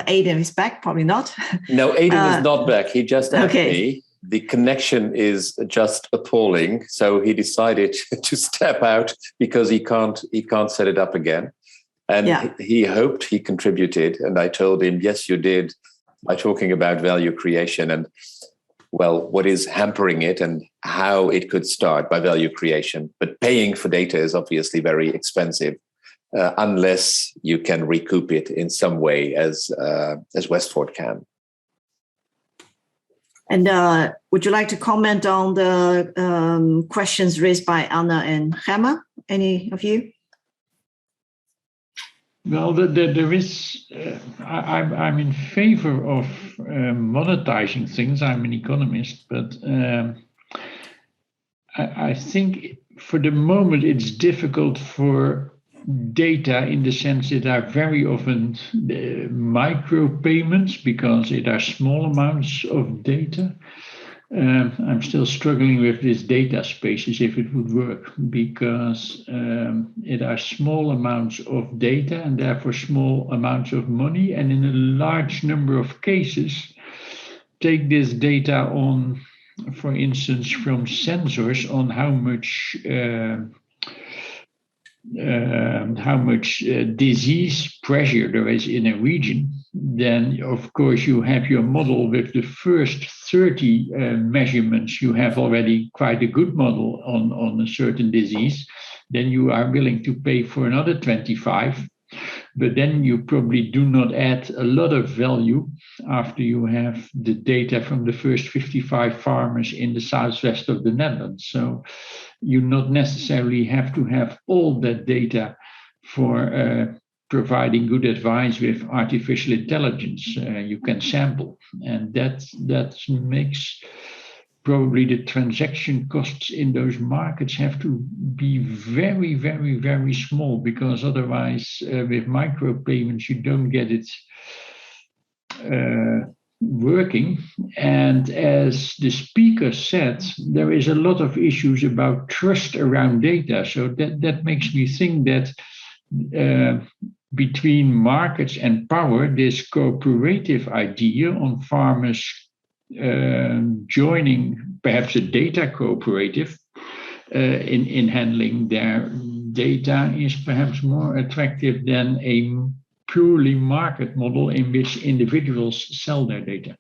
Aiden is back, probably not. No, Aiden is not back. He just asked me. The connection is just appalling, so he decided to step out because he can't set it up again. And he hoped he contributed, and I told him, yes, you did, by talking about value creation and, well, what is hampering it and how it could start by value creation. But paying for data is obviously very expensive unless you can recoup it in some way, as Westford can. And would you like to comment on the questions raised by Anna and Gemma? Any of you? Well, there is. I'm in favor of monetizing things. I'm an economist, but I think for the moment it's difficult for data in the sense that are very often micro payments because it are small amounts of data. I'm still struggling with this data spaces if it would work because it are small amounts of data and therefore small amounts of money. And in a large number of cases, take this data on, for instance, from sensors on how much disease pressure there is in a region, then of course you have your model with the first 30 measurements. You have already quite a good model on a certain disease. Then you are willing to pay for another 25, but then you probably do not add a lot of value after you have the data from the first 55 farmers in the southwest of the Netherlands. So you not necessarily have to have all that data for providing good advice with artificial intelligence. You can sample, and that makes probably the transaction costs in those markets have to be very, very, very small, because otherwise with micropayments you don't get it working. And as the speaker said, there is a lot of issues about trust around data. So that makes me think that between markets and power, this cooperative idea on farmers joining perhaps a data cooperative in handling their data is perhaps more attractive than a purely market model in which individuals sell their data.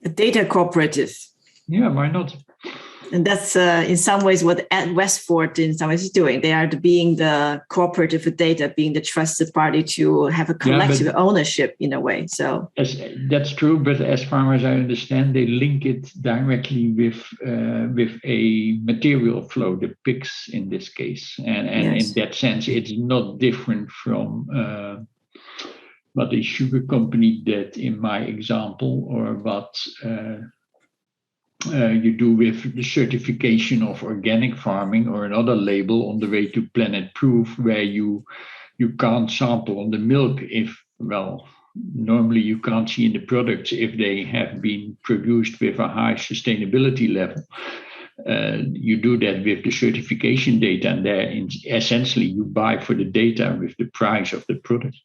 A data cooperative. Yeah, why not? And that's in some ways what Westford in some ways is doing. They are being the cooperative with data, being the trusted party to have a collective ownership in a way. So that's true, but as far as I understand, they link it directly with a material flow, the pigs in this case, and yes. In that sense, it's not different from what a sugar company did in my example, or what. You do with the certification of organic farming or another label on the way to Planet Proof, where you can't sample on the milk if, well, normally you can't see in the products if they have been produced with a high sustainability level. You do that with the certification data, and there essentially you buy for the data with the price of the product.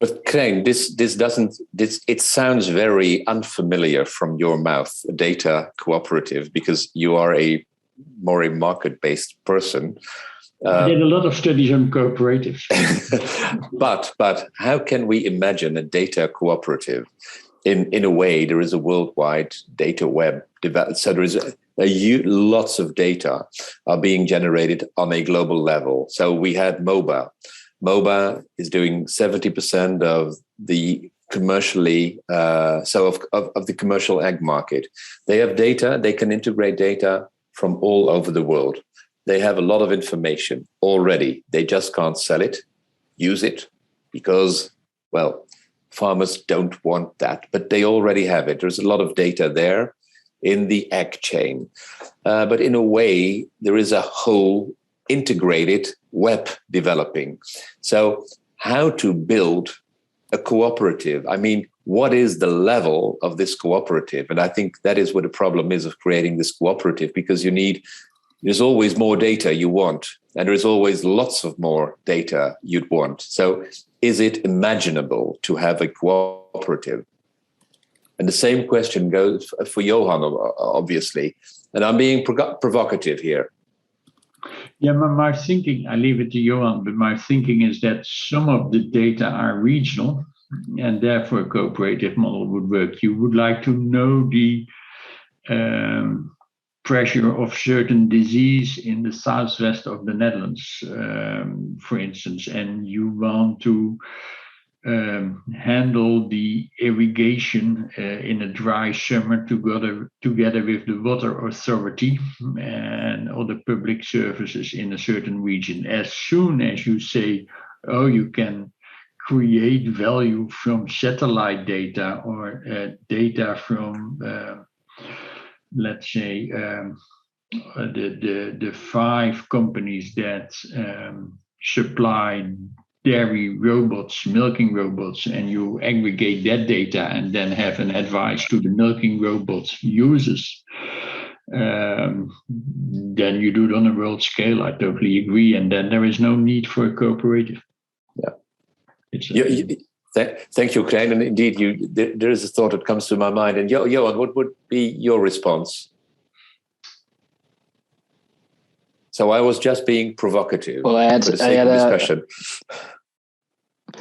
But Krijn, it sounds very unfamiliar from your mouth, a data cooperative, because you are more a market-based person. I did a lot of studies on cooperatives. But how can we imagine a data cooperative in a way, there is a worldwide data web developed. So there is lots of data are being generated on a global level. So we had MOBA. MOBA is doing 70% of the commercially, of the commercial egg market. They have data, they can integrate data from all over the world. They have a lot of information already. They just can't sell it, use it, because, well, farmers don't want that, but they already have it. There's a lot of data there in the egg chain. But in a way, there is a whole integrated web developing. So how to build a cooperative? I mean, what is the level of this cooperative? And I think that is what the problem is of creating this cooperative, because there's always more data you want, and there's always lots of more data you'd want. So is it imaginable to have a cooperative? And the same question goes for Johan, obviously. And I'm being provocative here. Yeah, my thinking, I leave it to Johan, but my thinking is that some of the data are regional, and therefore a cooperative model would work. You would like to know the pressure of certain disease in the southwest of the Netherlands, for instance, and you want to handle the irrigation in a dry summer together with the water authority and other public services in a certain region. As soon as you say, oh, you can create value from satellite data or data from let's say the 5 companies that supply dairy robots, milking robots, and you aggregate that data and then have an advice to the milking robot users, then you do it on a world scale. I totally agree. And then there is no need for a cooperative. Yeah. Thank you, Krijn. And indeed, there is a thought that comes to my mind. And Johan, what would be your response? So I was just being provocative. Well, I had a discussion.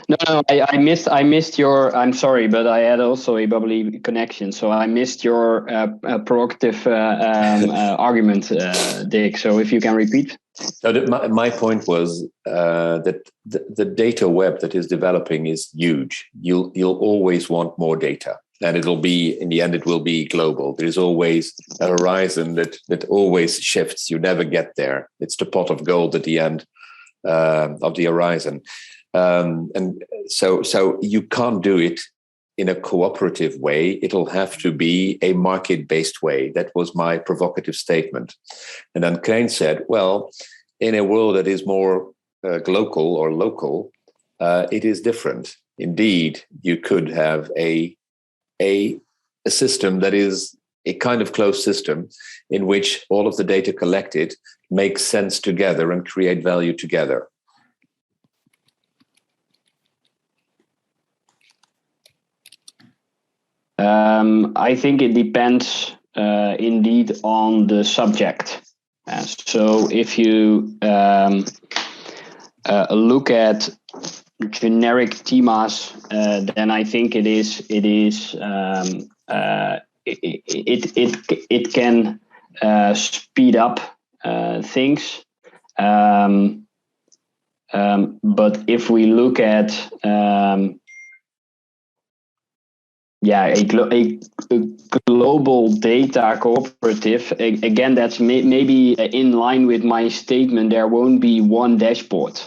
No, I missed your. I'm sorry, but I had also a bubbly connection, so I missed your provocative argument, Dick. So if you can repeat. So my point was that the data web that is developing is huge. You'll always want more data, and it'll be, in the end, it will be global. There is always a horizon that always shifts. You never get there. It's the pot of gold at the end of the horizon. And so you can't do it in a cooperative way. It'll have to be a market-based way. That was my provocative statement. And then Krijn said, well, in a world that is more global or local, it is different. Indeed, you could have a system that is a kind of closed system in which all of the data collected makes sense together and create value together. I think it depends indeed on the subject. So if you look at generic themas, then I think it can speed up things. But if we look at a global data cooperative, again, that's maybe in line with my statement, there won't be one dashboard.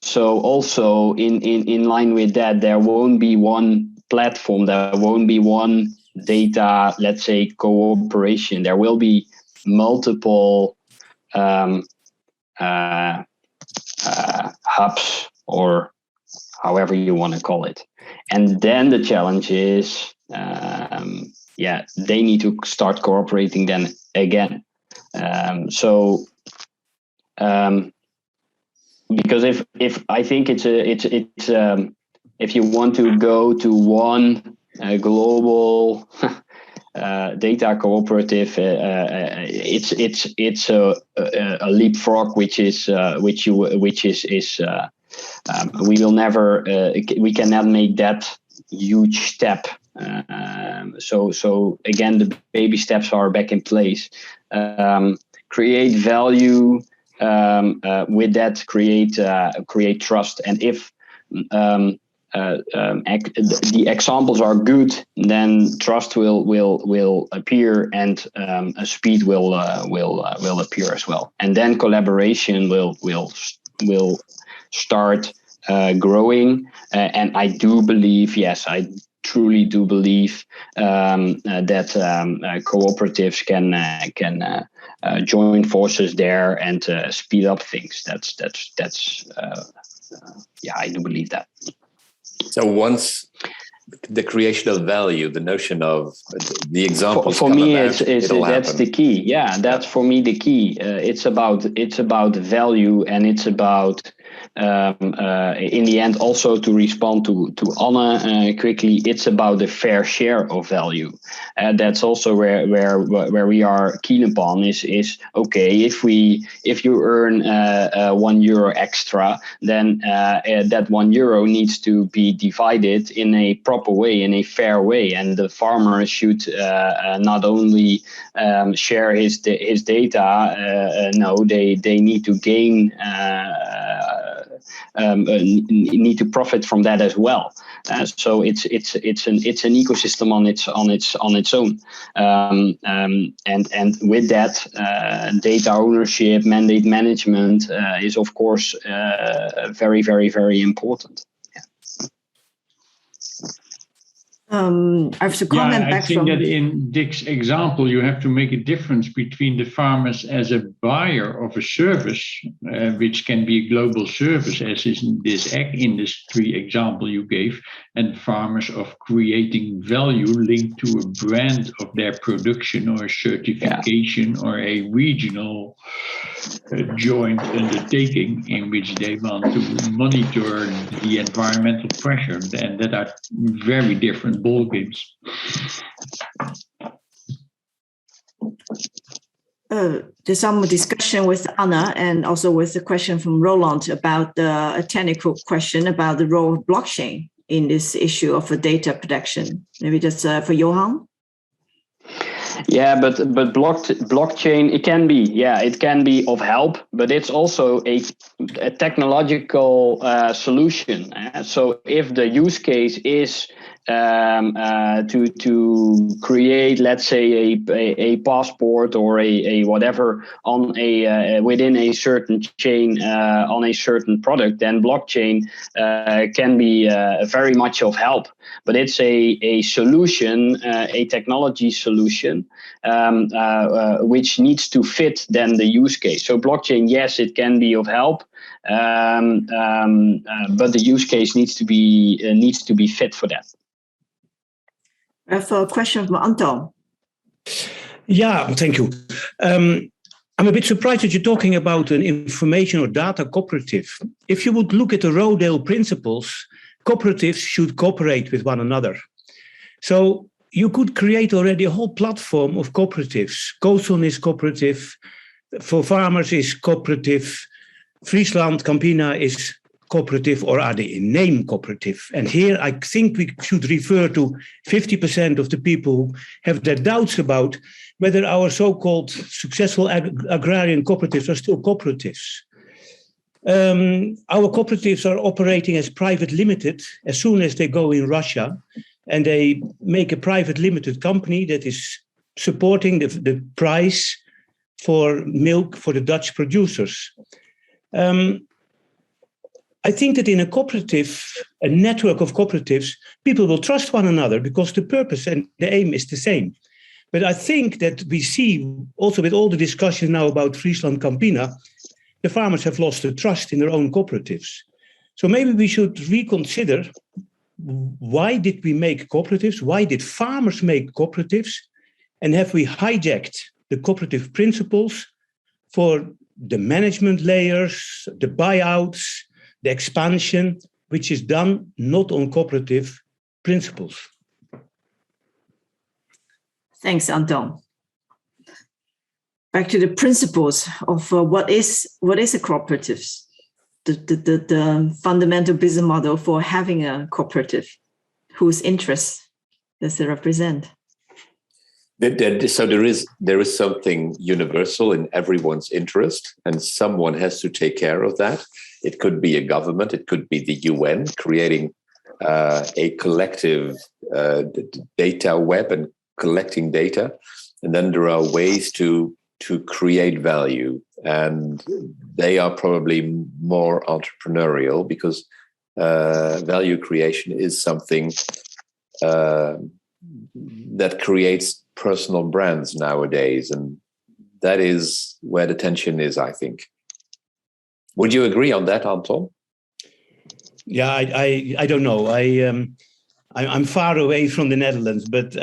So also in line with that, there won't be one platform, there won't be one data, let's say, cooperation. There will be multiple hubs, or however you want to call it. And then the challenge is, they need to start cooperating then again. Because if I think it's if you want to go to one global data cooperative, it's a leapfrog, we will never, we cannot make that huge step So again, the baby steps are back in place. Create value. With that, create trust. And if the examples are good, then trust will appear, and speed will appear as well. And then collaboration will start growing. And I do believe, yes, I truly do believe that cooperatives can join forces there and speed up things. That's I do believe that. So once the creation of value, the notion of the examples for me, that's the key. Yeah, that's for me the key. It's about value, and it's about in the end also, to respond to Anne quickly. It's about the fair share of value. That's also where we are keen upon is okay. If you earn €1 extra, then that €1 needs to be divided in a proper way, in a fair way, and the farmer should not only share his data. No, they need to gain. Need to profit from that as well. So it's an ecosystem on its own. And with that, data ownership, mandate management is of course very, very, very important. I have to comment back from. I think that in Dick's example, you have to make a difference between the farmers as a buyer of a service, which can be a global service, as is in this ag industry example you gave, and farmers of creating value linked to a brand of their production or a certification or a regional joint undertaking in which they want to monitor the environmental pressure, and that are very different ball games. There's some discussion with Anna and also with the question from Roland about a technical question about the role of blockchain in this issue of data protection. Maybe that's for Johan. Yeah, but blockchain, it can be of help, but it's also a technological solution. So if the use case is to create, let's say, a passport or a whatever on within a certain chain on a certain product, then blockchain can be very much of help. But it's a solution, a technology solution, which needs to fit then the use case. So blockchain, yes, it can be of help, but the use case needs to be fit for that. I have a question from Anton. Yeah, thank you. I'm a bit surprised that you're talking about an information or data cooperative. If you would look at the Rodale principles, cooperatives should cooperate with one another. So you could create already a whole platform of cooperatives. Koolson is cooperative, for farmers is cooperative, Friesland, Campina is cooperative, or are they in name cooperative? And here I think we should refer to 50% of the people who have their doubts about whether our so-called successful agrarian cooperatives are still cooperatives. Our cooperatives are operating as private limited as soon as they go in Russia, and they make a private limited company that is supporting the price for milk for the Dutch producers. I think that in a cooperative, a network of cooperatives, people will trust one another because the purpose and the aim is the same. But I think that we see also with all the discussion now about Friesland Campina, the farmers have lost the trust in their own cooperatives. So maybe we should reconsider, why did we make cooperatives? Why did farmers make cooperatives? And have we hijacked the cooperative principles for the management layers, the buyouts, the expansion, which is done not on cooperative principles? Thanks, Anton. Back to the principles of what is a cooperative, the fundamental business model for having a cooperative, whose interests does it represent? So there is something universal in everyone's interest, and someone has to take care of that. It could be a government, it could be the UN creating a collective data web and collecting data, and then there are ways to create value, and they are probably more entrepreneurial because value creation is something that creates personal brands nowadays, and that is where the tension is, I think. Would you agree on that, Anton? Yeah, I don't know. I'm far away from the Netherlands, but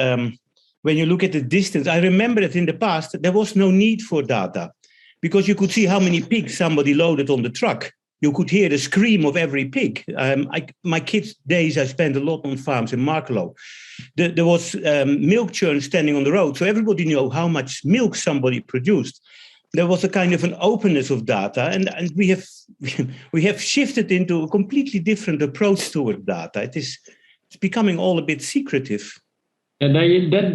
when you look at the distance, I remember that in the past there was no need for data because you could see how many pigs somebody loaded on the truck. You could hear the scream of every pig. My kids' days, I spent a lot on farms in Markelo. There was milk churn standing on the road, so everybody knew how much milk somebody produced. There was a kind of an openness of data, and we have shifted into a completely different approach toward data. It's becoming all a bit secretive. And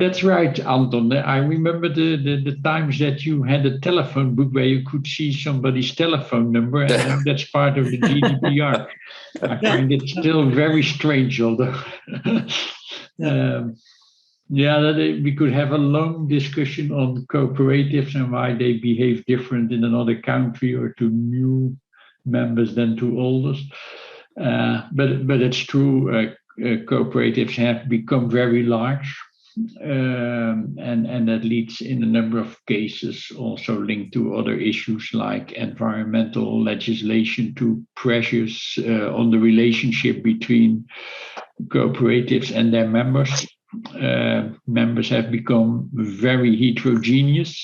that's right, Anton. I remember the times that you had a telephone book where you could see somebody's telephone number, and that's part of the GDPR. I find it still very strange, although. We could have a long discussion on cooperatives and why they behave different in another country or to new members than to oldest. But it's true. Cooperatives have become very large, and that leads in a number of cases also linked to other issues like environmental legislation, to pressures on the relationship between cooperatives and their members. Members have become very heterogeneous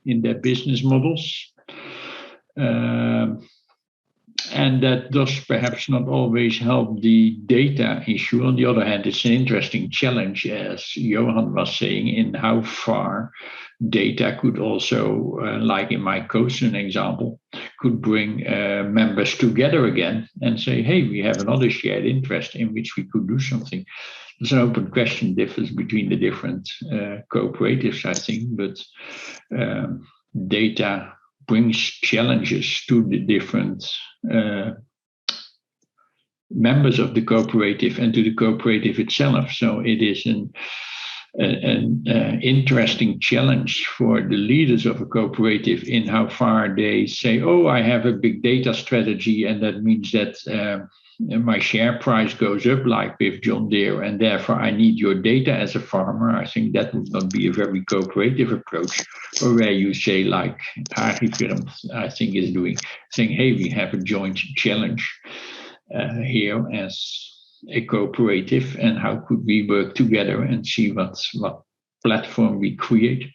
in their business models. And that does perhaps not always help the data issue. On the other hand, it's an interesting challenge, as Johan was saying, in how far data could also, like in my COSUN example, could bring members together again and say, hey, we have another shared interest in which we could do something. It's an open question, differs between the different cooperatives, I think, but data brings challenges to the different members of the cooperative and to the cooperative itself. So it is an interesting challenge for the leaders of a cooperative in how far they say, oh, I have a big data strategy, and that means that my share price goes up, like with John Deere, and therefore I need your data as a farmer. I think that would not be a very cooperative approach. Or where you say, like Agrifirm, I think is doing, saying, hey, we have a joint challenge here as a cooperative, and how could we work together and see what platform we create.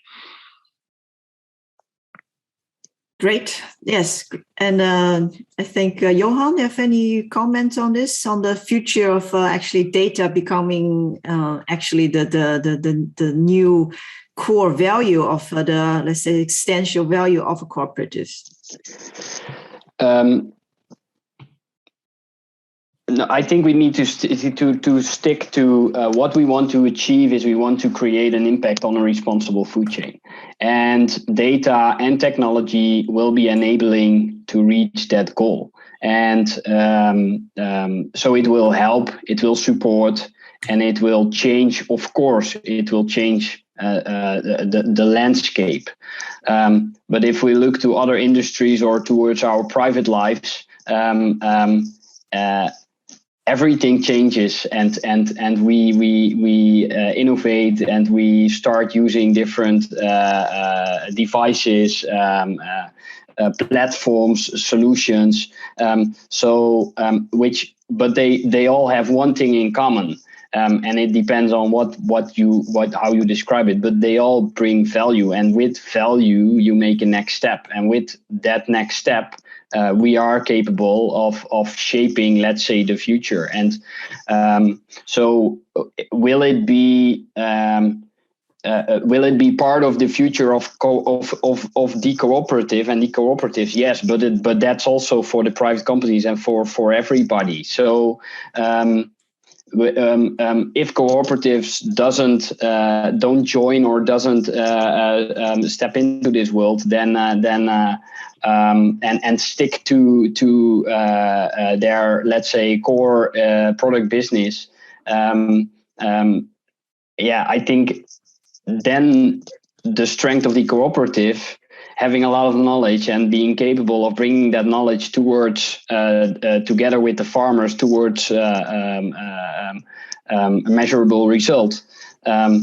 Great. Yes. And I think, Johan, you have any comments on this, on the future of actually data becoming actually the new core value of the, let's say, existential value of a cooperative? No, I think we need to stick to what we want to achieve. Is we want to create an impact on a responsible food chain, and data and technology will be enabling to reach that goal. And so it will help, it will support, and it will change. Of course, it will change the landscape. But if we look to other industries or towards our private lives, everything changes, and we innovate, and we start using different devices, platforms, solutions. But they all have one thing in common, and it depends on how you describe it. But they all bring value, and with value you make a next step, and with that next step, we are capable of shaping, let's say, the future. And so, will it be part of the future of the cooperative and the cooperatives? Yes, but that's also for the private companies and for everybody. So if cooperatives don't join or doesn't step into this world, then and stick to their, let's say, core product business, I think then the strength of the cooperative, having a lot of knowledge and being capable of bringing that knowledge towards, together with the farmers, towards a measurable result, then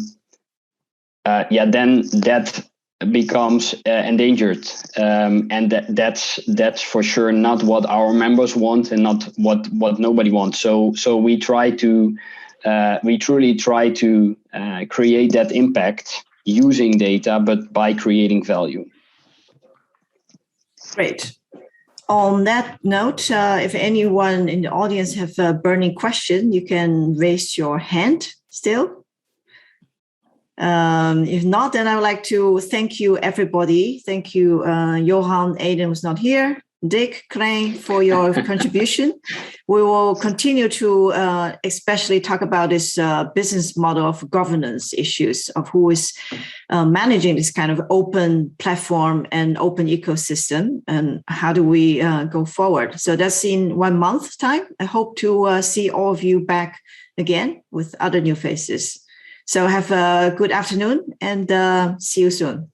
that becomes endangered, and that's for sure not what our members want, and not what nobody wants. So we truly try to create that impact using data, but by creating value. Great. On that note, if anyone in the audience have a burning question, you can raise your hand still. If not, then I would like to thank you, everybody. Thank you, Johan, Aiden was not here, Dick, Klein, for your contribution. We will continue to especially talk about this business model of governance issues, of who is managing this kind of open platform and open ecosystem, and how do we go forward. So that's in 1 month's time. I hope to see all of you back again with other new faces. So have a good afternoon, and see you soon.